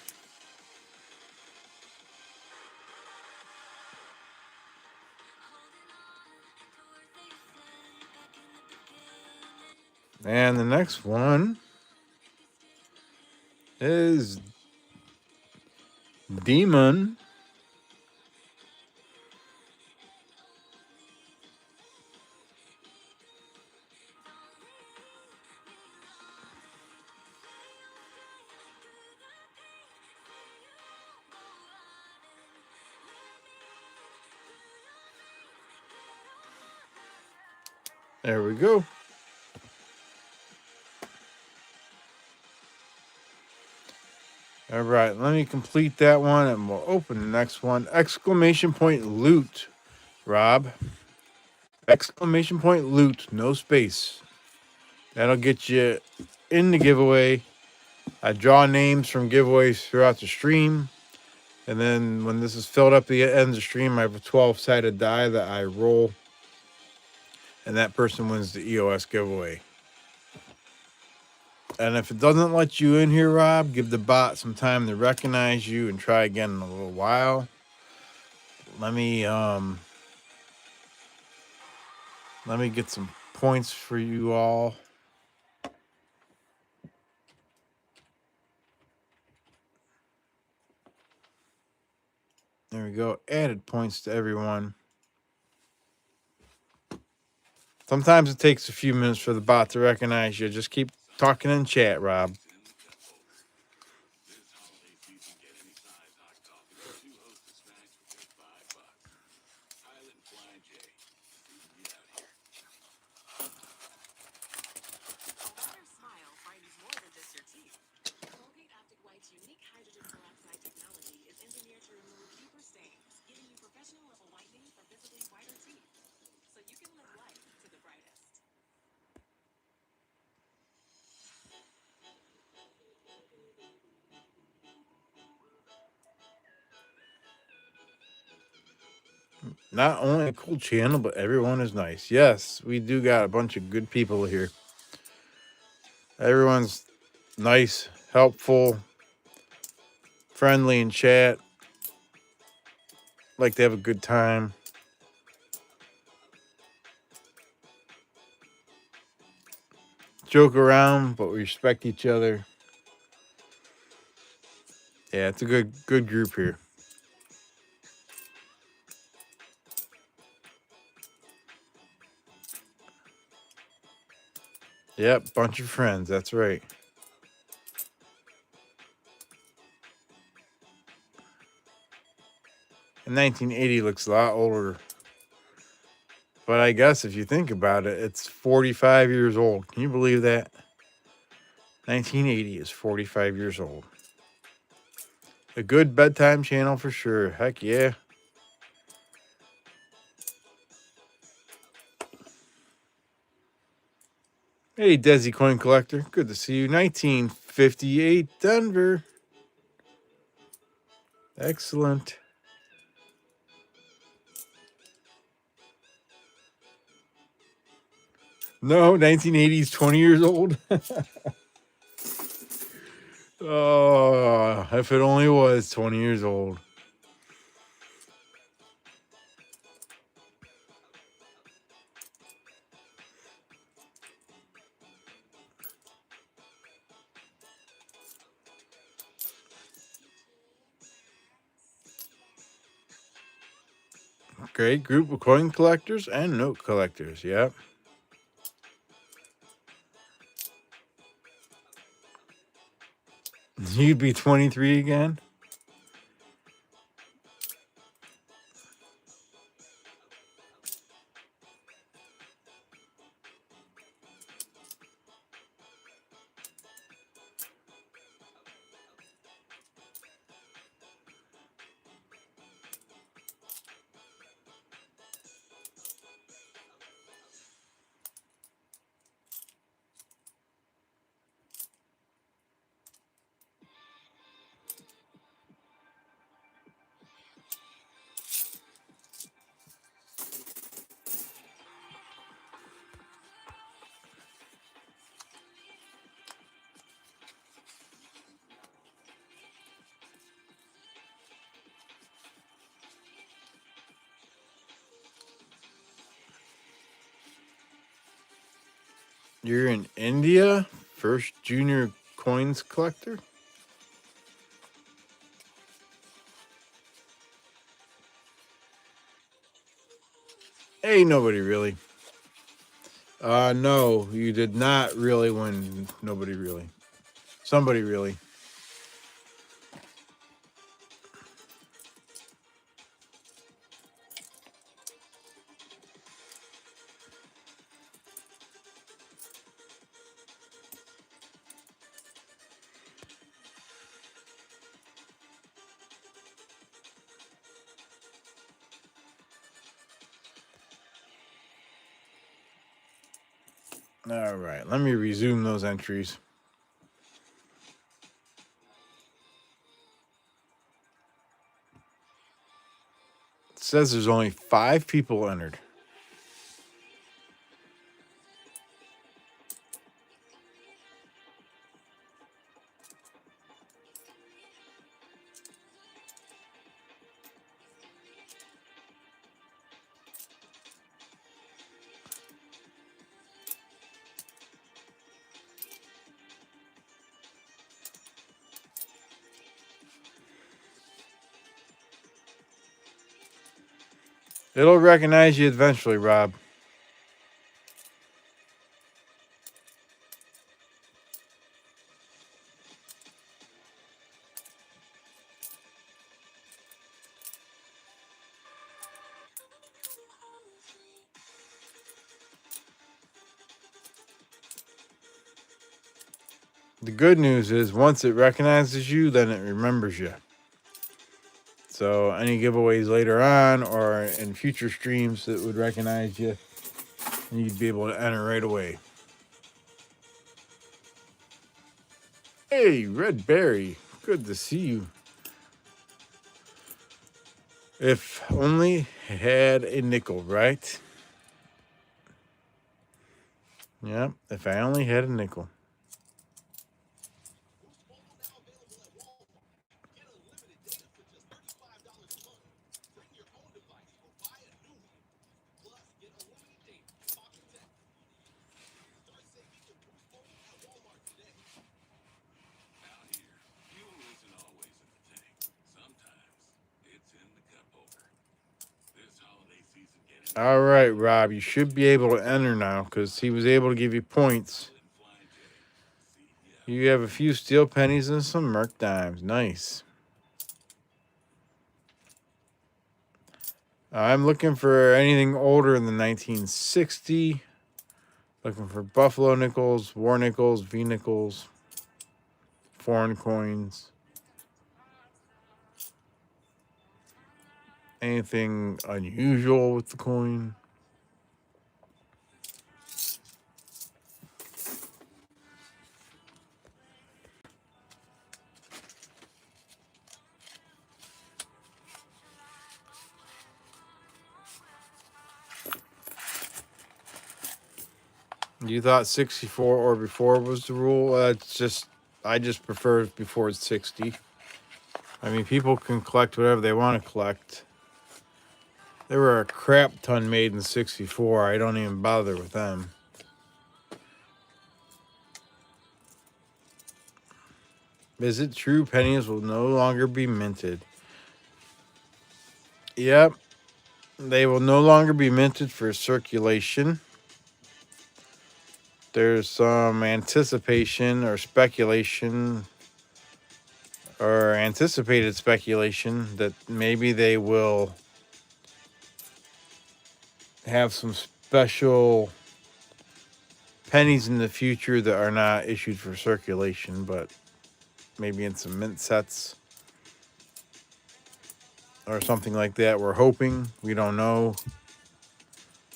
And the next one is Demon. There we go. All right, let me complete that one, and we'll open the next one. Exclamation point loot, Rob. Exclamation point loot, no space. That'll get you in the giveaway. I draw names from giveaways throughout the stream. And then when this is filled up at the end of the stream, I have a 12-sided die that I roll. And that person wins the EOS giveaway. And if it doesn't let you in here, Rob, give the bot some time to recognize you and try again in a little while. Let me get some points for you all. There we go. Added points to everyone. Sometimes it takes a few minutes for the bot to recognize you. Just keep talking in chat, Rob. Not only a cool channel, but everyone is nice. Yes, we do got a bunch of good people here. Everyone's nice, helpful, friendly in chat. Like to have a good time. Joke around, but we respect each other. Yeah, it's a good group here. Yep, bunch of friends. That's right. And 1980 looks a lot older. But I guess if you think about it, it's 45 years old. Can you believe that? 1980 is 45 years old. A good bedtime channel for sure. Heck yeah. Hey, Desi Coin Collector. Good to see you. 1958 Denver. Excellent. No, 1980 is 20 years old. Oh, if it only was 20 years old. Great group of coin collectors and note collectors. Yep. You'd be 23 again? You're in India? First junior coins collector? Hey, nobody really. No, you did not really win. Nobody really. Somebody really. All right, let me resume those entries. It says there's only 5 people entered. It'll recognize you eventually, Rob. The good news is once it recognizes you, then it remembers you. So any giveaways later on or in future streams that would recognize you, you'd be able to enter right away. Hey, Red Berry. Good to see you. If only had a nickel, right? Yep, if I only had a nickel. All right, Rob, you should be able to enter now because he was able to give you points. You have a few steel pennies and some merc dimes. Nice. I'm looking for anything older than 1960. Looking for buffalo nickels, war nickels, V nickels, foreign coins. Anything unusual with the coin. You thought 64 or before was the rule? I just prefer before it's 60. I mean, people can collect whatever they want to collect. There were a crap ton made in 64. I don't even bother with them. Is it true pennies will no longer be minted? Yep. They will no longer be minted for circulation. There's some anticipation or speculation or anticipated speculation that maybe they will have some special pennies in the future that are not issued for circulation, but maybe in some mint sets or something like that. We're hoping. We don't know.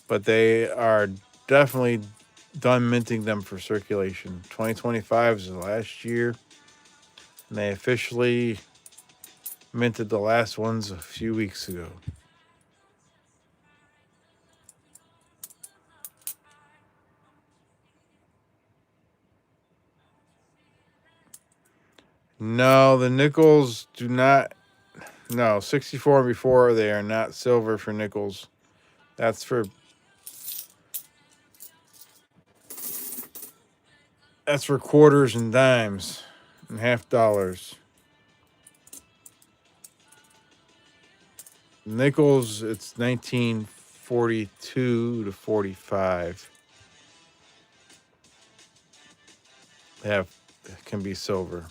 But they are definitely done minting them for circulation. 2025 is the last year. And they officially minted the last ones a few weeks ago. No, the nickels do not. No, 64 and before, they are not silver for nickels. That's for quarters and dimes and half dollars. Nickels, it's 1942 to 45. Have can be silver.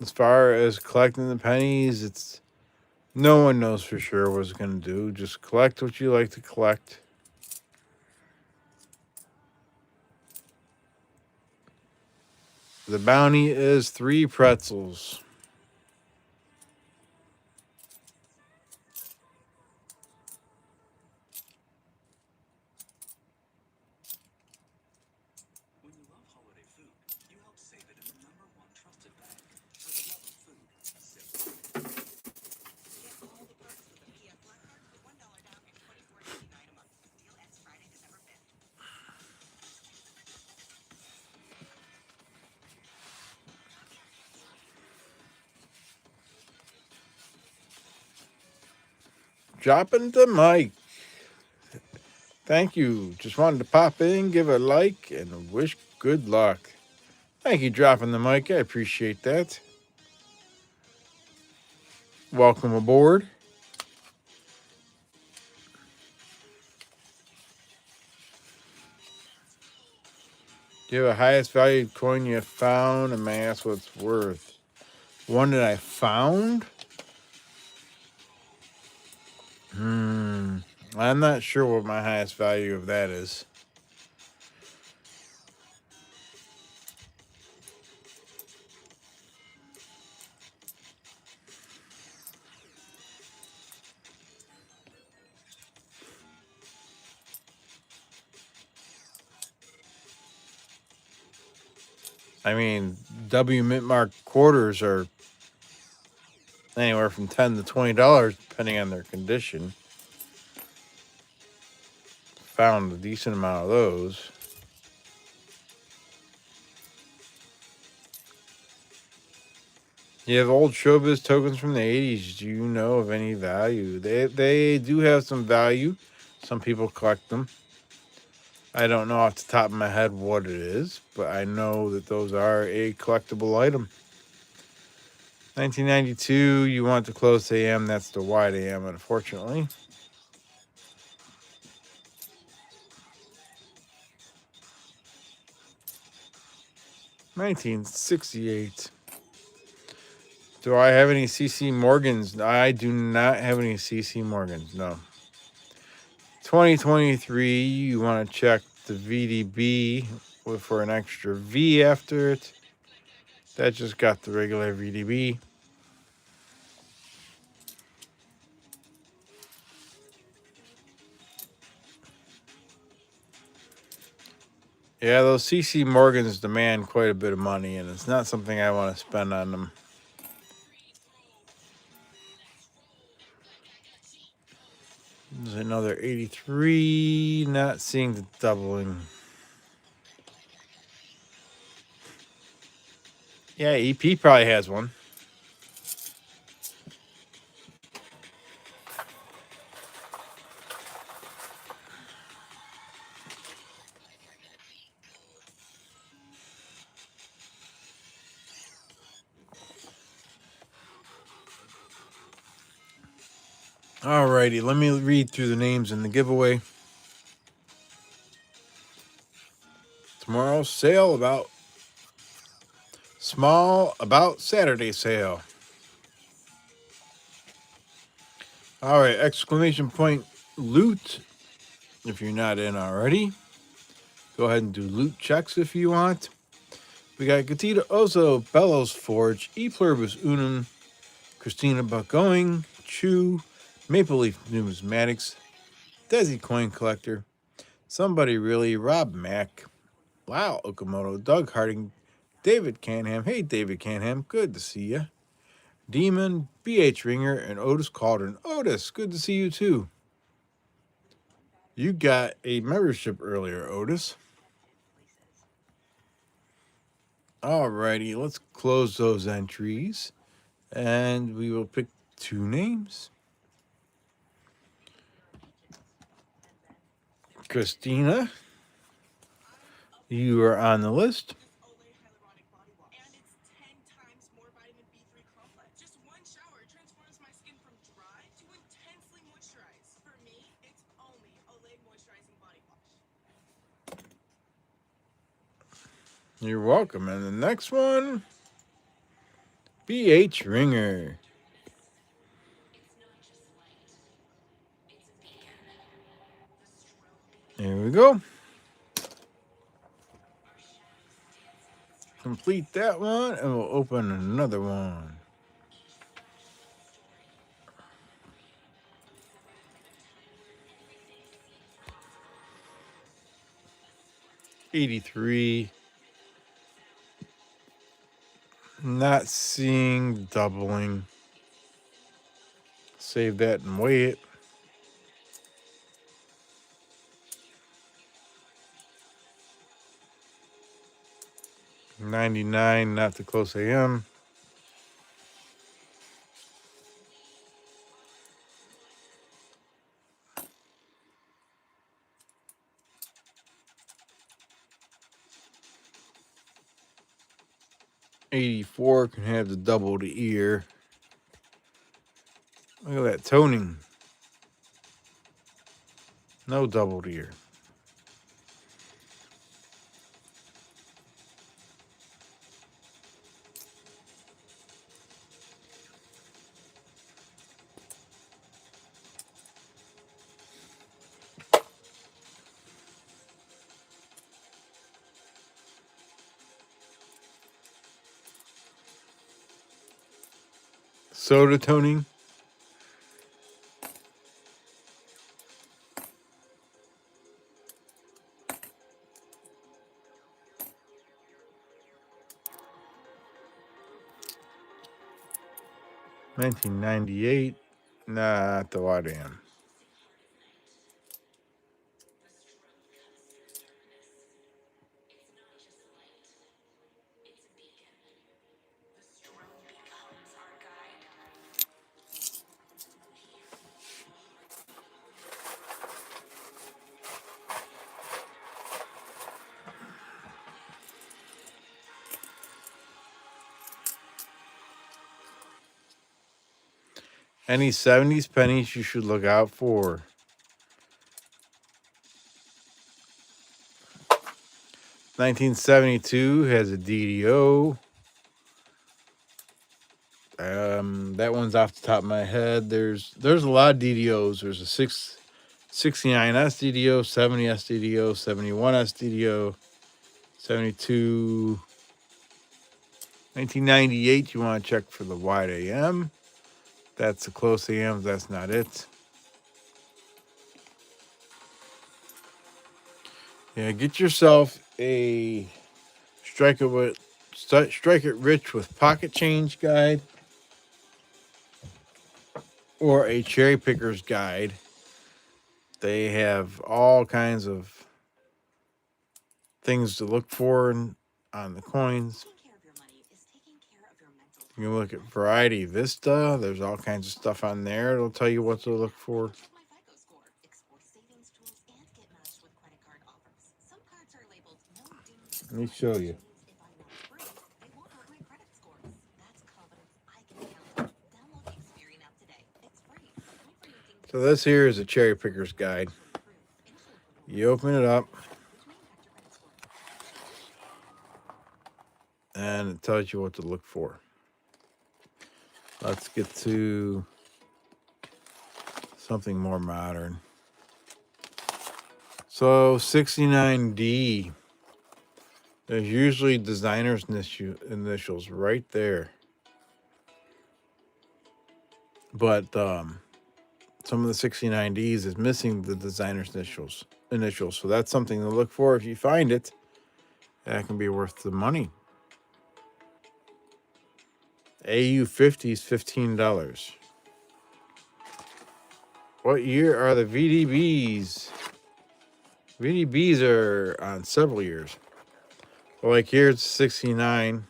As far as collecting the pennies, it's no one knows for sure what it's gonna do. Just collect what you like to collect. The bounty is 3 pretzels. Dropping the mic. Thank you. Just wanted to pop in, give a like, and wish good luck. Thank you, dropping the mic. I appreciate that. Welcome aboard. Do you have a highest valued coin you found? And may I ask what it's worth? One that I found? I'm not sure what my highest value of that is. I mean, W Mint Mark quarters are anywhere from $10 to $20, depending on their condition. Found a decent amount of those. You have old showbiz tokens from the 80s. Do you know of any value? They do have some value. Some people collect them. I don't know off the top of my head what it is, but I know that those are a collectible item. 1992, you want the close AM. That's the wide AM, unfortunately. 1968. Do I have any CC Morgans? I do not have any CC Morgans, no. 2023, you want to check the VDB for an extra V after it. That just got the regular VDB. Yeah, those CC Morgans demand quite a bit of money, and it's not something I want to spend on them. There's another 83. Not seeing the doubling. Yeah, EP probably has one. Alrighty, let me read through the names in the giveaway. Tomorrow's sale about small about Saturday sale. All right, exclamation point loot. If you're not in already, go ahead and do loot checks if you want. We got Gatita Ozo, Bellows Forge, E Pluribus Unum, Christina Buckgoing, Chew, Maple Leaf Numismatics, Desi Coin Collector, Somebody Really, Rob Mack, Wow Okamoto, Doug Harding, David Canham. Hey, David Canham, good to see you. Demon, BH Ringer, and Otis Cauldron. Otis, good to see you too. You got a membership earlier, Otis. Alrighty, let's close those entries. And we will pick two names. Christina, you are on the list. You're welcome. And the next one, BH Ringer. There we go. Complete that one, and we'll open another one. $83. Not seeing doubling. Save that and weigh it. $99, not the close AM. $84 can have the double the ear. Look at that toning. No double the ear. Soda toning. $19.98. Not the YDM. Any 70s pennies you should look out for. 1972 has a DDO. That one's off the top of my head. There's a lot of DDOs. There's a 69S DDO, 70S DDO, 71S DDO, 72. 1998, you want to check for the wide AM. That's the close AM. That's not it. Yeah, get yourself a Strike It Rich with Pocket Change guide or a Cherry Picker's guide. They have all kinds of things to look for on the coins. You can look at Variety Vista. There's all kinds of stuff on there. It'll tell you what to look for. Let me show you. So this here is a Cherry Picker's guide. You open it up, and it tells you what to look for. Let's get to something more modern. So 69D. There's usually designer's initials right there. But some of the 69Ds is missing the designer's initials. So that's something to look for. If you find it, that can be worth the money. AU50 is $15. What year are the VDBs? VDBs are on several years. Well, like here's 69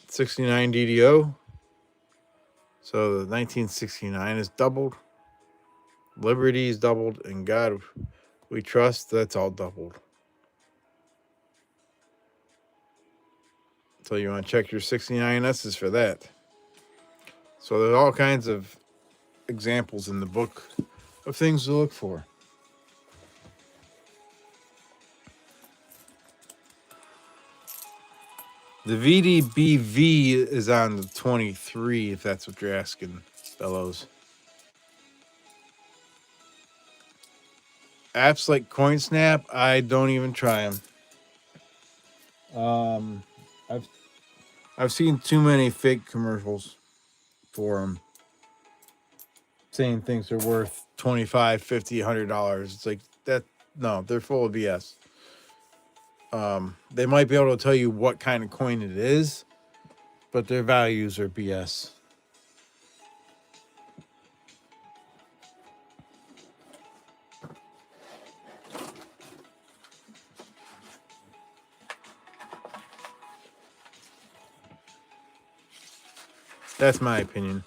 DDO. So the 1969 is doubled. Liberty is doubled. And God We Trust, that's all doubled. So you want to check your 69S's for that. So there's all kinds of examples in the book of things to look for. The VDBV is on the 23, if that's what you're asking, fellows. Apps like CoinSnap, I don't even try them. I've seen too many fake commercials for them, saying things are worth $25, $50, $100. It's like that. No, they're full of BS. They might be able to tell you what kind of coin it is, but their values are BS. That's my opinion.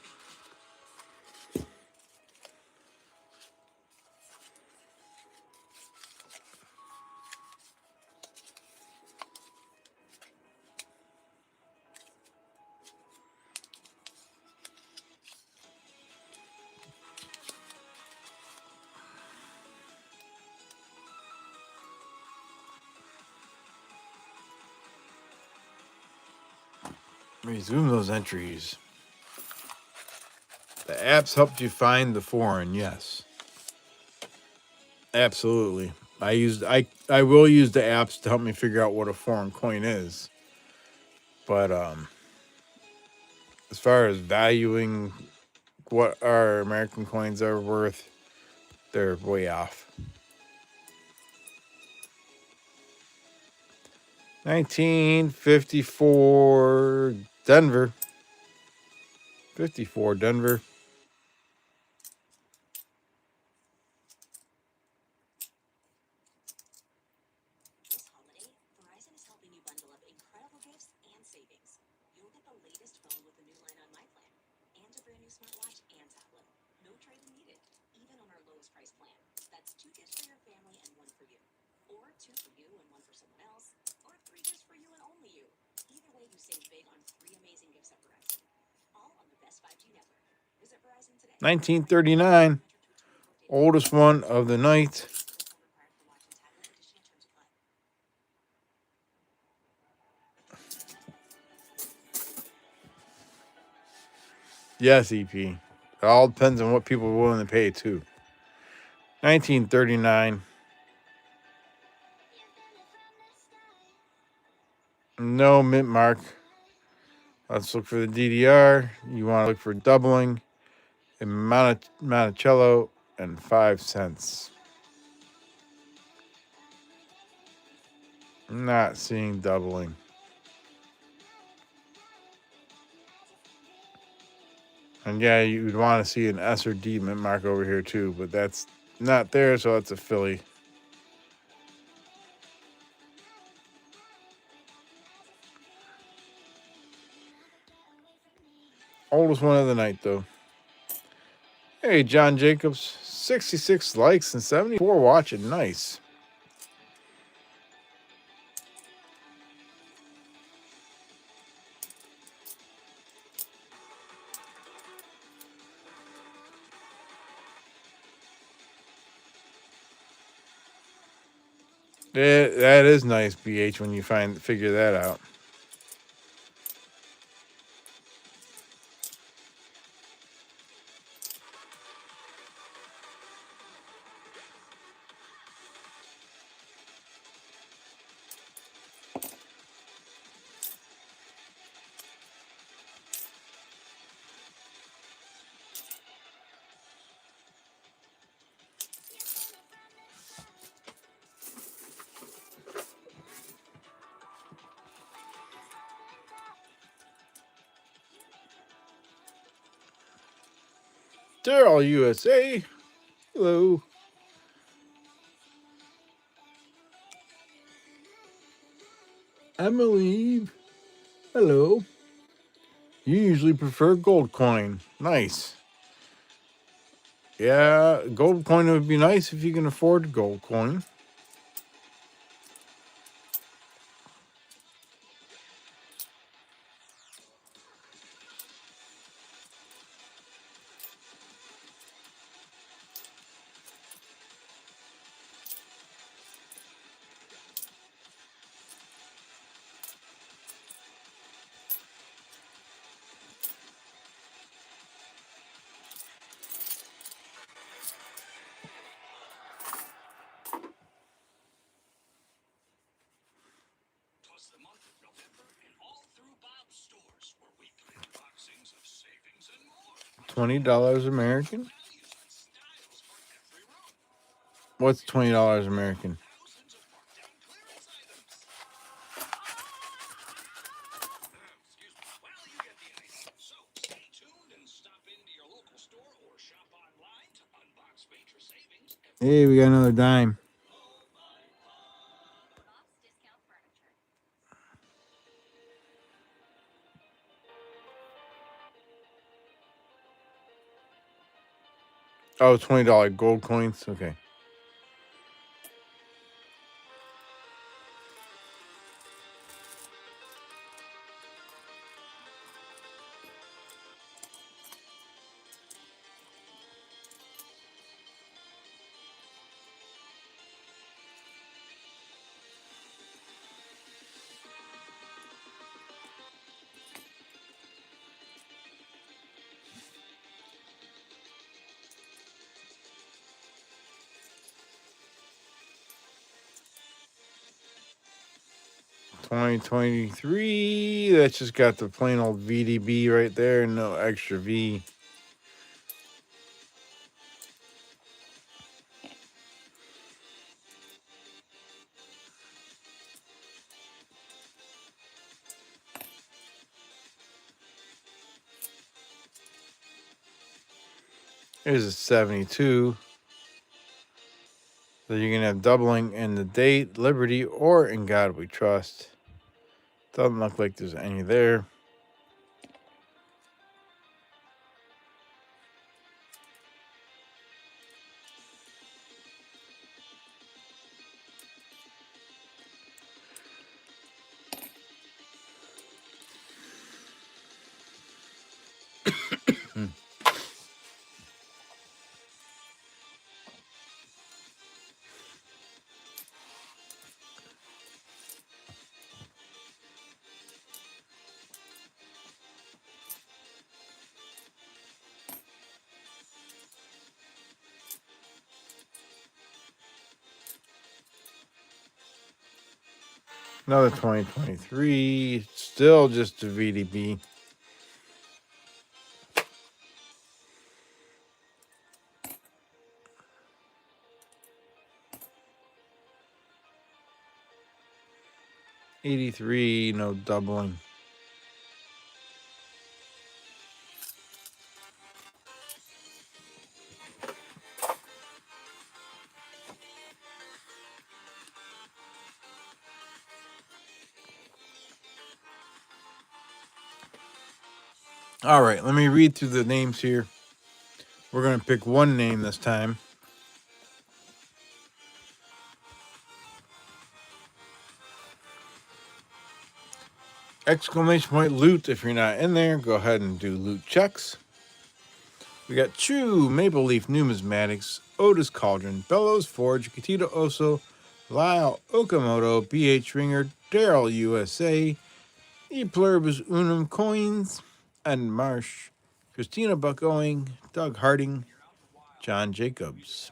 Resume those entries. The apps helped you find the foreign, yes. Absolutely. I will use the apps to help me figure out what a foreign coin is. But as far as valuing what our American coins are worth, they're way off. 1954 Denver. 54 Denver. This holiday, Verizon is helping you bundle up incredible gifts and savings. You'll get the latest phone with the new line on My Plan, and a brand new smartwatch and tablet. No trade-in needed, even on our lowest price plan. That's 2 gifts for your family and 1 for you. Or 2 for you and 1 for someone else. Or 3 gifts for you and only you. Either way, you save big on 3 amazing gifts at Verizon. All on the best 5G network. Visit Verizon today. 1939. Oldest one of the night. Yes, EP. It all depends on what people are willing to pay, too. 1939. No mint mark. Let's look for the DDR. You want to look for doubling in Monticello and 5 cents. I'm not seeing doubling. And yeah, you would want to see an S or D mint mark over here too, but that's not there, so that's a Philly. Oldest one of the night, though. Hey, John Jacobs, 66 likes and 74 watching. Nice. That is nice, BH, when you figure that out. Daryl USA. Hello. Emily. Hello. You usually prefer gold coin. Nice. Yeah, gold coin would be nice if you can afford gold coin. $20 American? What's $20 American? Hey, we got another dime. Oh, $20 gold coins? Okay. 2023, that's just got the plain old VDB right there, no extra V. Here's a 72. So you can have doubling in the date, liberty, or in God we trust. Doesn't look like there's any there. Another 2023, still just a VDB. '83, no doubling. All right, let me read through the names here. We're going to pick one name this time. Exclamation point loot. If you're not in there, go ahead and do loot checks. We got Chew, Maple Leaf Numismatics, Otis Cauldron, Bellows Forge, Katita Oso, Lyle Okamoto, BH Ringer, Daryl USA, E Pluribus Unum Coins, and Marsh, Christina Buckowing, Doug Harding, John Jacobs.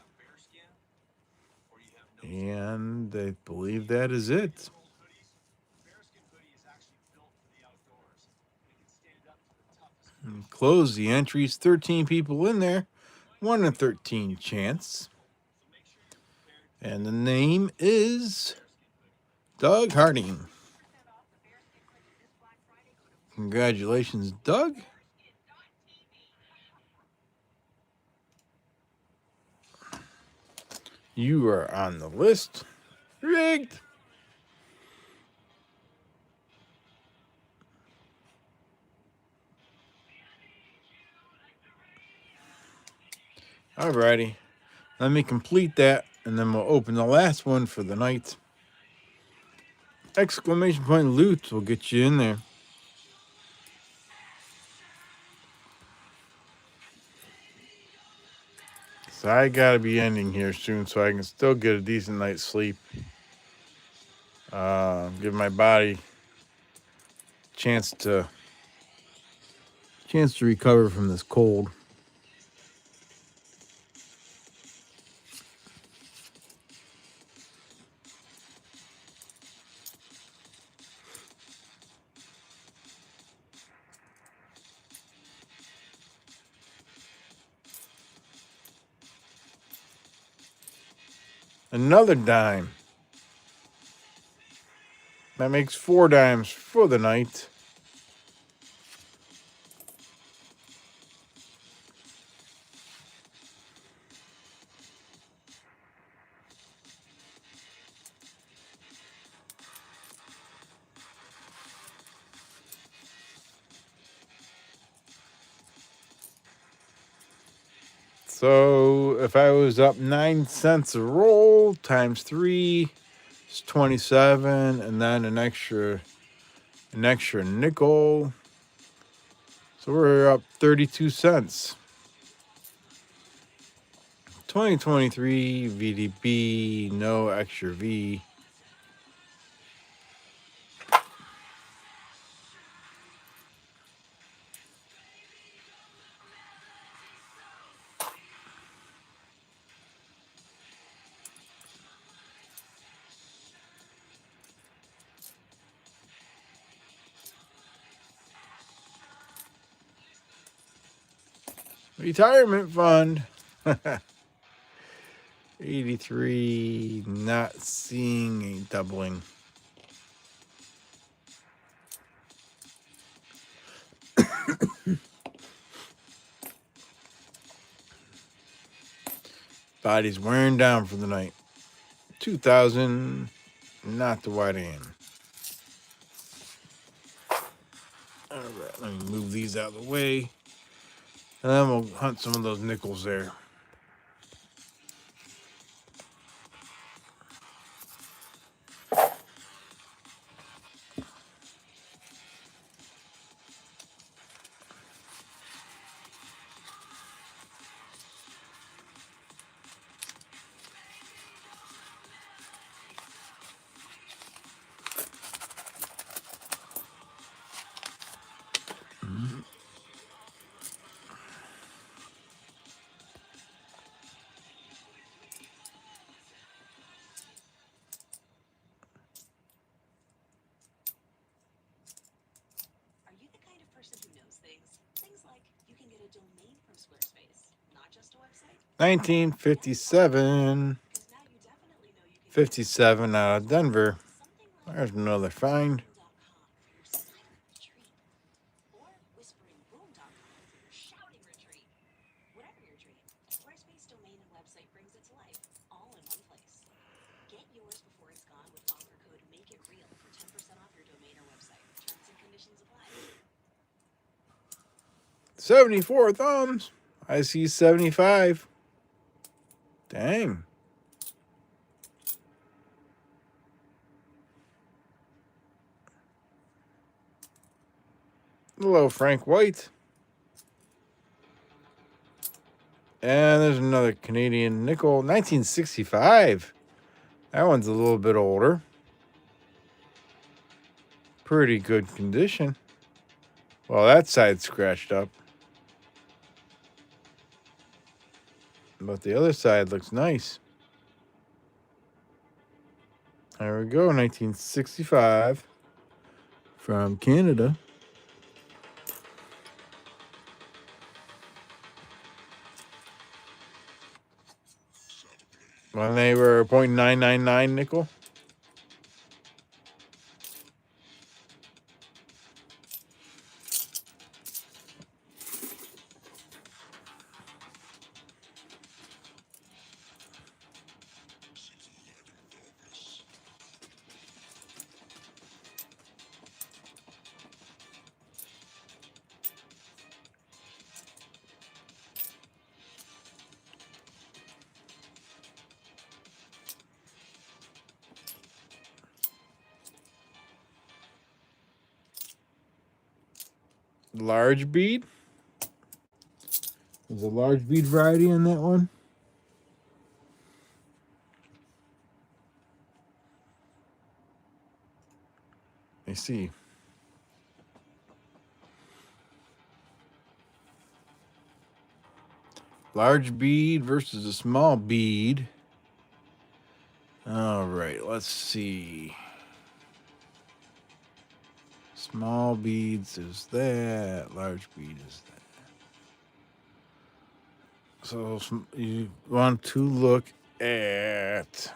And I believe that is it. And close the entries. 13 people in there. 1 in 13 chance. And the name is Doug Harding. Congratulations, Doug. You are on the list. Rigged. Alrighty. Let me complete that, and then we'll open the last one for the night. Exclamation point loot will get you in there. So I gotta be ending here soon so I can still get a decent night's sleep. Give my body a chance to recover from this cold. Another dime. That makes 4 dimes for the night. So if I was up 9 cents a roll times 3, it's 27, and then an extra nickel. So we're up 32 cents. 2023 VDB, no extra V. Retirement fund. 83, not seeing a doubling. Body's wearing down for the night. 2,000, not the white hand. All right, let me move these out of the way. And then we'll hunt some of those nickels there. Are you the kind of person who knows things? Things like you can get a domain from Squarespace, not just a website. 1957. Because now you definitely know you can 57 out of Denver. something like There's another find. whisperingroom.com for your silent retreat, or whisperingboom.com for your shouting retreat. Whatever your dream, Squarespace domain and website brings it to life, all in one place. Get yours before it's gone with offer code MAKEITREAL for 10% off your domain or website. Terms and conditions apply. 74 thumbs. I see 75. Dang. Hello, Frank White. And there's another Canadian nickel, 1965. That one's a little bit older. Pretty good condition. Well, that side's scratched up. But the other side looks nice. There we go, 1965 from Canada. When they were 0.999 nickel. Large bead. There's a large bead variety in that one. Let me see. Large bead versus a small bead. All right, let's see. Small beads is that. Large bead is that. So you want to look at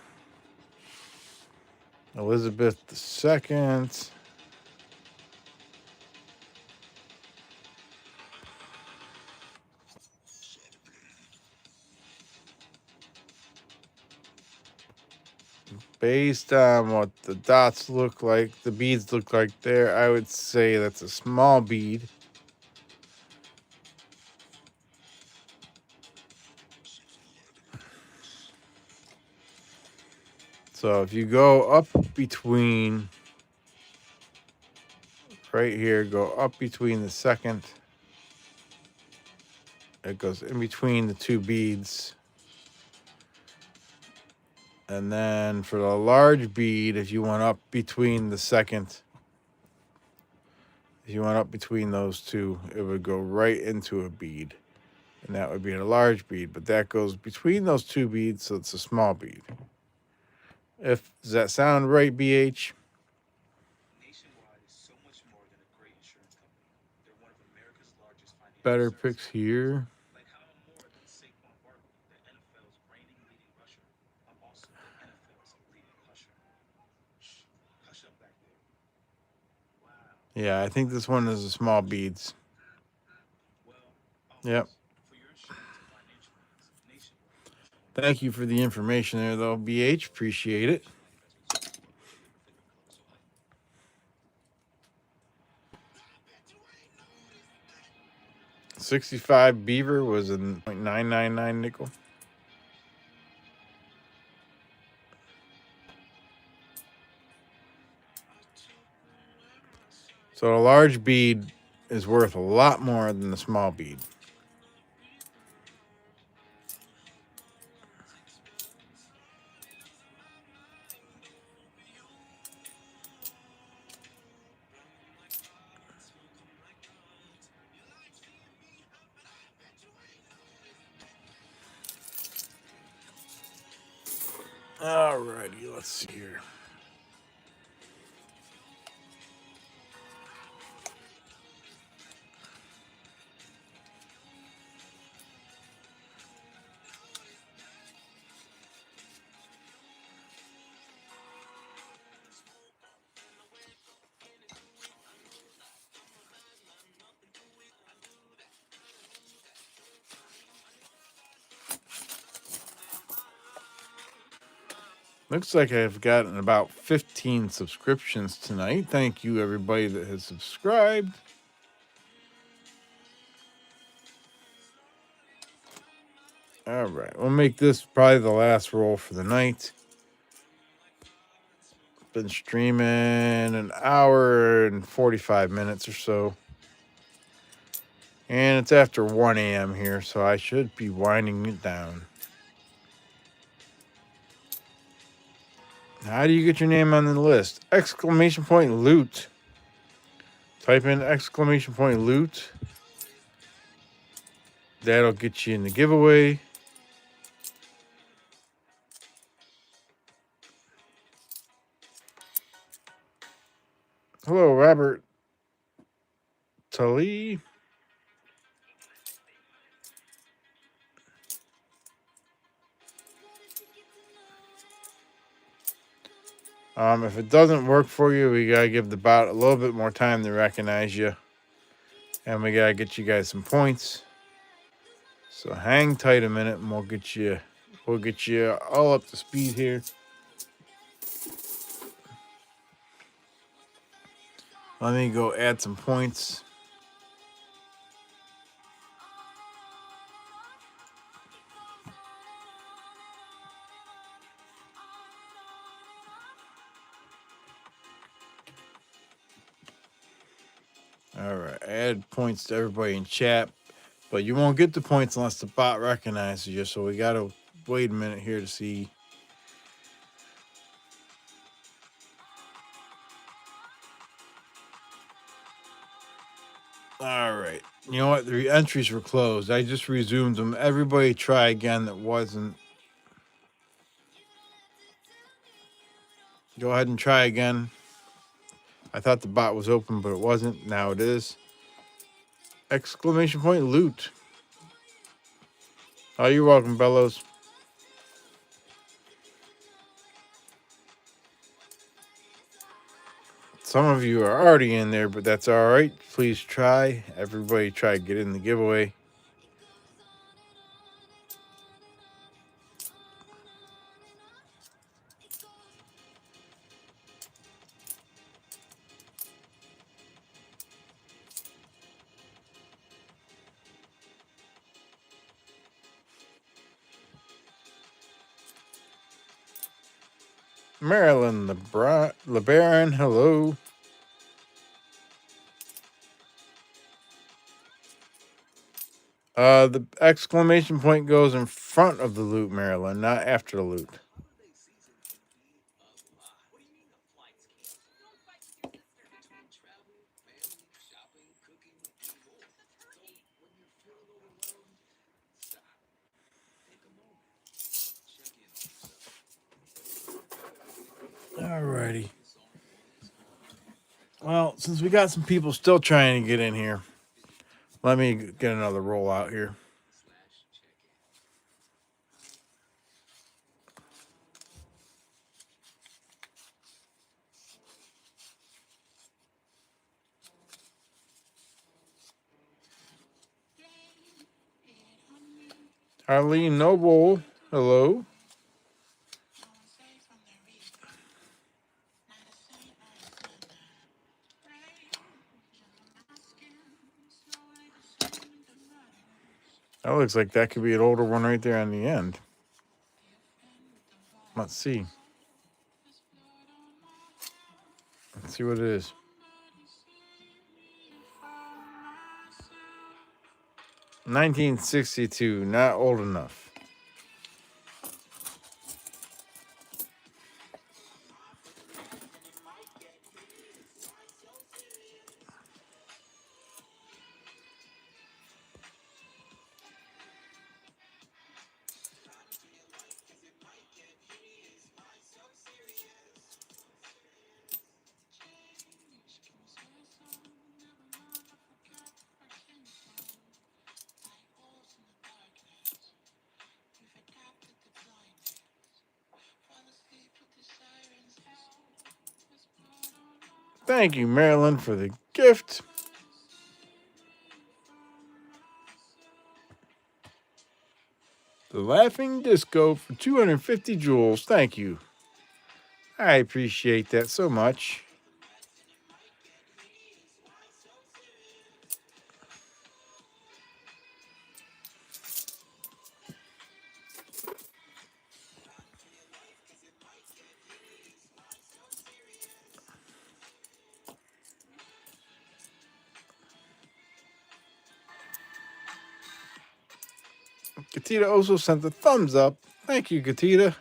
Elizabeth II. Based on what the dots look like, the beads look like there, I would say that's a small bead. So if you go up between, right here, go up between the second, it goes in between the two beads. And then for the large bead, if you went up between the second, if you went up between those two, it would go right into a bead. And that would be a large bead, but that goes between those two beads, so it's a small bead. Does that sound right, BH? Nationwide is so much more than a great insurance company. They're one of America's largest financial Better services. picks here. Like Yeah, I think this one is the small beads. Well, Yep. always, for your insurance and financial needs, Nationwide is more than Thank you for the information there, though, BH. Appreciate it. Nationwide investment solutions with proven close your life. 65 beaver was a 0.999 nickel. So a large bead is worth a lot more than the small bead. Alrighty, let's see here. Looks like I've gotten about 15 subscriptions tonight. Thank you, everybody that has subscribed. All right, we'll make this probably the last roll for the night. Been streaming an hour and 45 minutes or so. And it's after 1 a.m. here, so I should be winding it down. How do you get your name on the list? Exclamation point loot. Type in exclamation point loot. That'll get you in the giveaway. Hello, Robert Tully. If it doesn't work for you, we gotta give the bot a little bit more time to recognize you, and we gotta get you guys some points. So hang tight a minute, and we'll get you all up to speed here. Let me go add some points. All right, add points to everybody in chat, but you won't get the points unless the bot recognizes you. So we gotta wait a minute here to see. All right, you know what? The entries were closed. I just resumed them. Everybody try again that wasn't. Go ahead and try again. I thought the bot was open, but it wasn't. Now it is. Exclamation point loot. Oh, you're welcome, Bellows. Some of you are already in there, but that's all right. Please try. Everybody try to get in the giveaway. Marilyn LeBaron, hello. The exclamation point goes in front of the loot, Marilyn, not after the loot. Holiday season can be a lot. What do you mean the flights canceled? No flights to get sister. Between travel, family, shopping, cooking, and more. The So turkey. when you're feeling overwhelmed, stop. Take a moment. Check in on yourself. Alrighty. Focus on what is already right. Well, since we got some people still trying to get in here, Visit let me get another roll out here. nationwide.com/check-in. Arlene Noble, hello. That looks like that could be an older one right there on the end. Let's see. Let's see what it is. 1962, not old enough. Thank you, Marilyn, for the gift. The Laughing Disco for 250 jewels. Thank you. I appreciate that so much. Katita also sent a thumbs up. Thank you, Katita.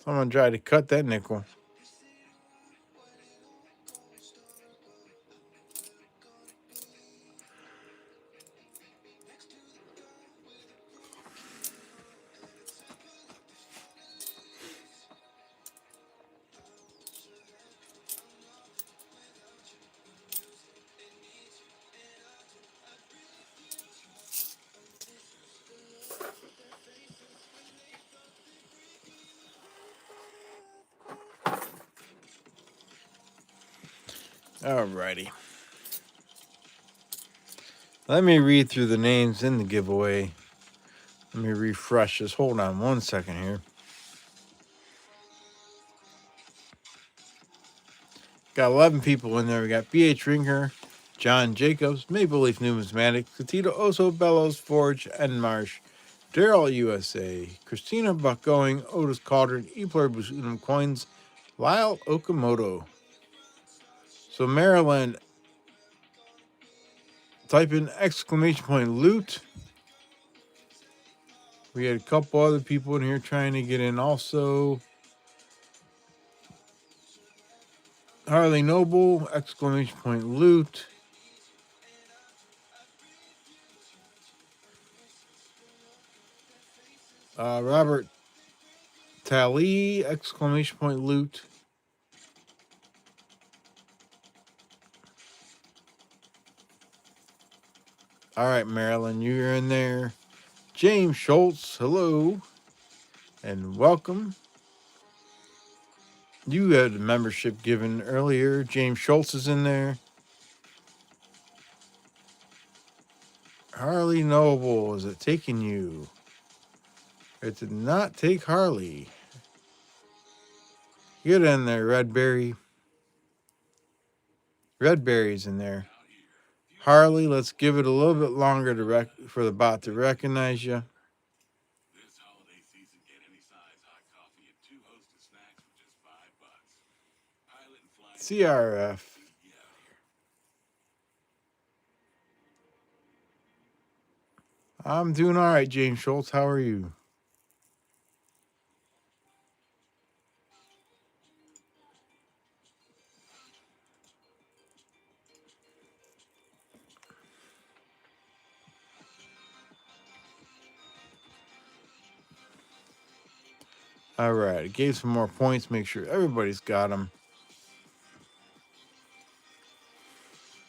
Someone tried to cut that nickel. Alrighty. Let me read through the names in the giveaway. Let me refresh this. Hold on one second here. Got 11 people in there. We got B.H. Ringer, John Jacobs, Maple Leaf Numismatic, Katito Oso, Bellows, Forge, and Marsh, Daryl USA, Christina Buckgoing, Otis Cauldron, Epler Busunum Coins, Lyle Okamoto. So Maryland, type in exclamation point loot. We had a couple other people in here trying to get in also. Harley Noble, exclamation point loot. Robert Talley, exclamation point loot. All right, Marilyn, you're in there. James Schultz, hello, and welcome. You had a membership given earlier. James Schultz is in there. Harley Noble, is it taking you? It did not take Harley. Get in there, Redberry. Redberry's in there. Harley, let's give it a little bit longer for the bot to recognize you. This holiday season, get any size hot coffee and 2 Hostess snacks for just $5. Pilot and flight. CRF. Get out here. I'm doing all right, James Schultz. How are you? All right, I gave some more points. Make sure everybody's got them.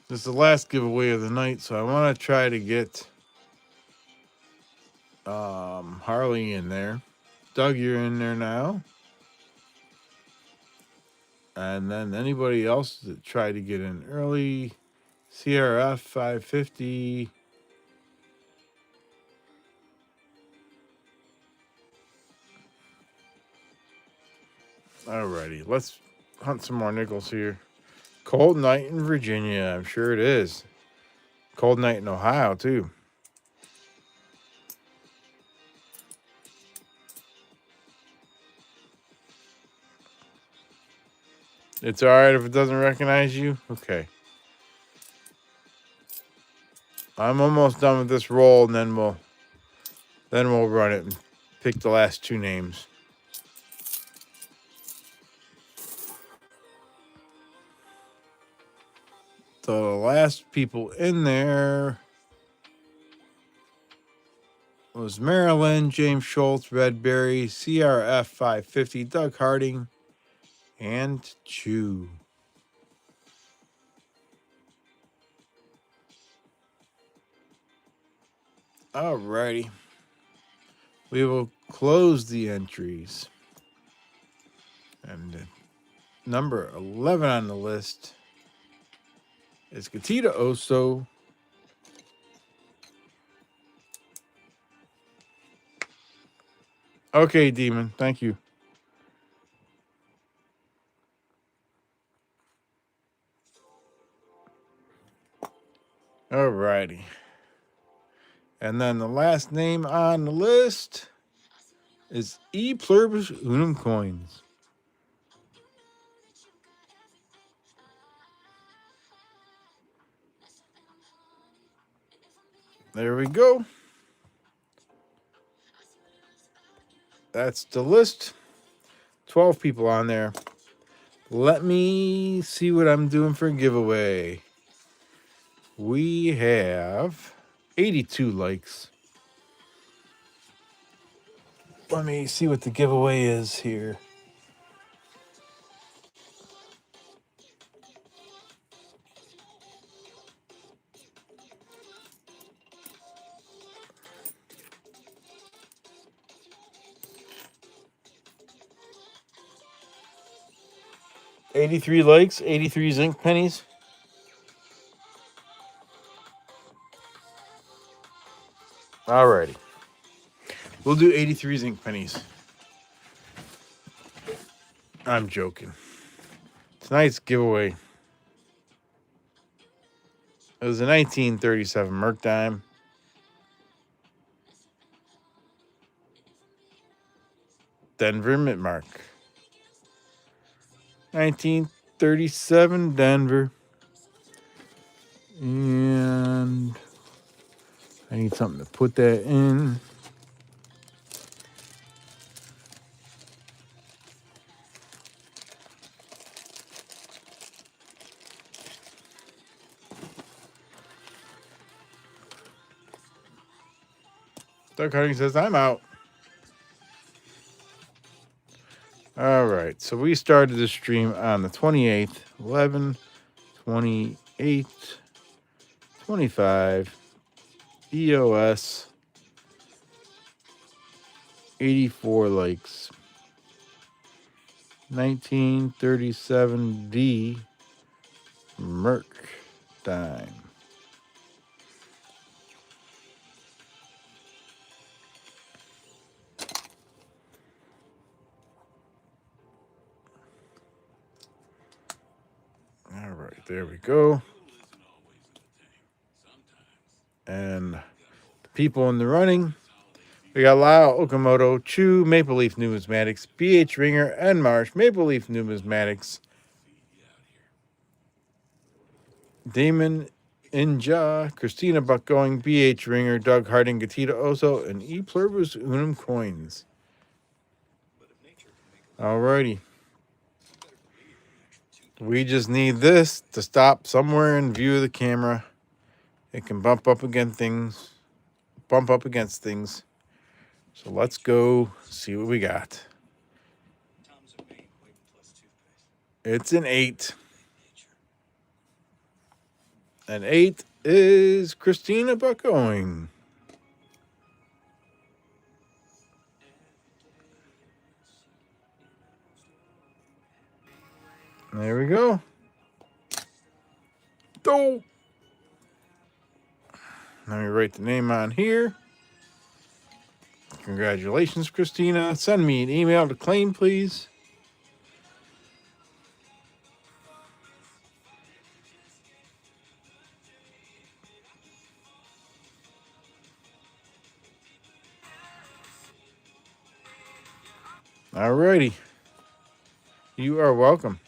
This is the last giveaway of the night, so I want to try to get Harley in there. Doug, you're in there now. And then anybody else that tried to get in early, CRF 550. Alrighty, let's hunt some more nickels here. Cold night in Virginia, I'm sure it is. Cold night in Ohio, too. It's alright if it doesn't recognize you? Okay. I'm almost done with this roll, and then we'll run it and pick the last two names. The last people in there was Maryland, James Schultz, Redberry, CRF 550, Doug Harding, and Chew. Alrighty. We will close the entries. And number 11 on the list is Gatita Oso. Okay, Demon. Thank you. Alrighty. And then the last name on the list is E Pluribus Unum Coins. There we go. That's the list. 12 people on there. Let me see what I'm doing for a giveaway. We have 82 likes. Let me see what the giveaway is here. $83 likes, 83 zinc pennies. Alrighty. We'll do 83 zinc pennies. I'm joking. Tonight's giveaway. It was a 1937 Merc dime. Denver mint mark. 1937 Denver. And I need something to put that in. Doug Harding says, I'm out. All right. So we started the stream on the 28th, 11, 28, 25, EOS, 84 likes. 1937D Merc dime. All right, there we go. And the people in the running, we got Lyle Okamoto, Chu, Maple Leaf Numismatics, BH Ringer, and Marsh, Maple Leaf Numismatics, Damon Inja, Christina Buckgoing, BH Ringer, Doug Harding, Gatita Oso, and E Pluribus Unum Coins. Alrighty. We just need this to stop somewhere in view of the camera. It can bump up against things. So let's go see what we got. It's an 8. And 8 is Christina Buckoing. There we go. Let me write the name on here. Congratulations, Christina. Send me an email to claim, please. Alrighty. You are welcome.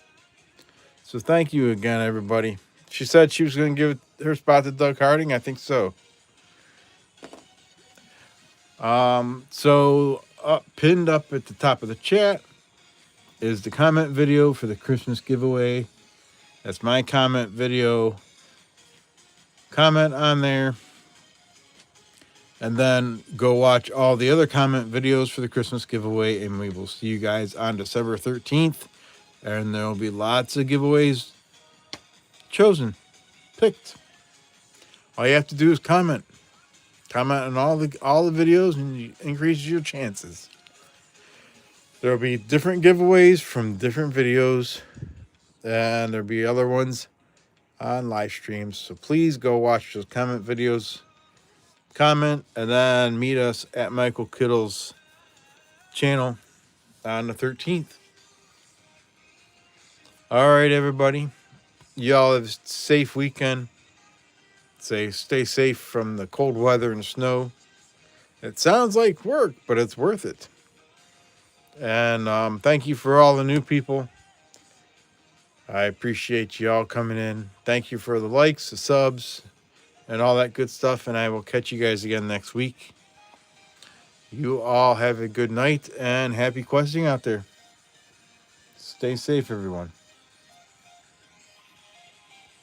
So thank you again, everybody. She said she was going to give her spot to Doug Harding. I think so. Pinned up at the top of the chat is the comment video for the Christmas giveaway. That's my comment video. Comment on there. And then go watch all the other comment videos for the Christmas giveaway. And we will see you guys on December 13th. And there will be lots of giveaways chosen, picked. All you have to do is comment. Comment on all the videos and you increase your chances. There will be different giveaways from different videos. And there'll be other ones on live streams. So please go watch those comment videos. Comment and then meet us at Michael Kittle's channel on the 13th. All right, everybody. Y'all have a safe weekend. Stay safe from the cold weather and snow. It sounds like work, but it's worth it. And thank you for all the new people. I appreciate y'all coming in. Thank you for the likes, the subs, and all that good stuff. And I will catch you guys again next week. You all have a good night and happy questing out there. Stay safe, everyone.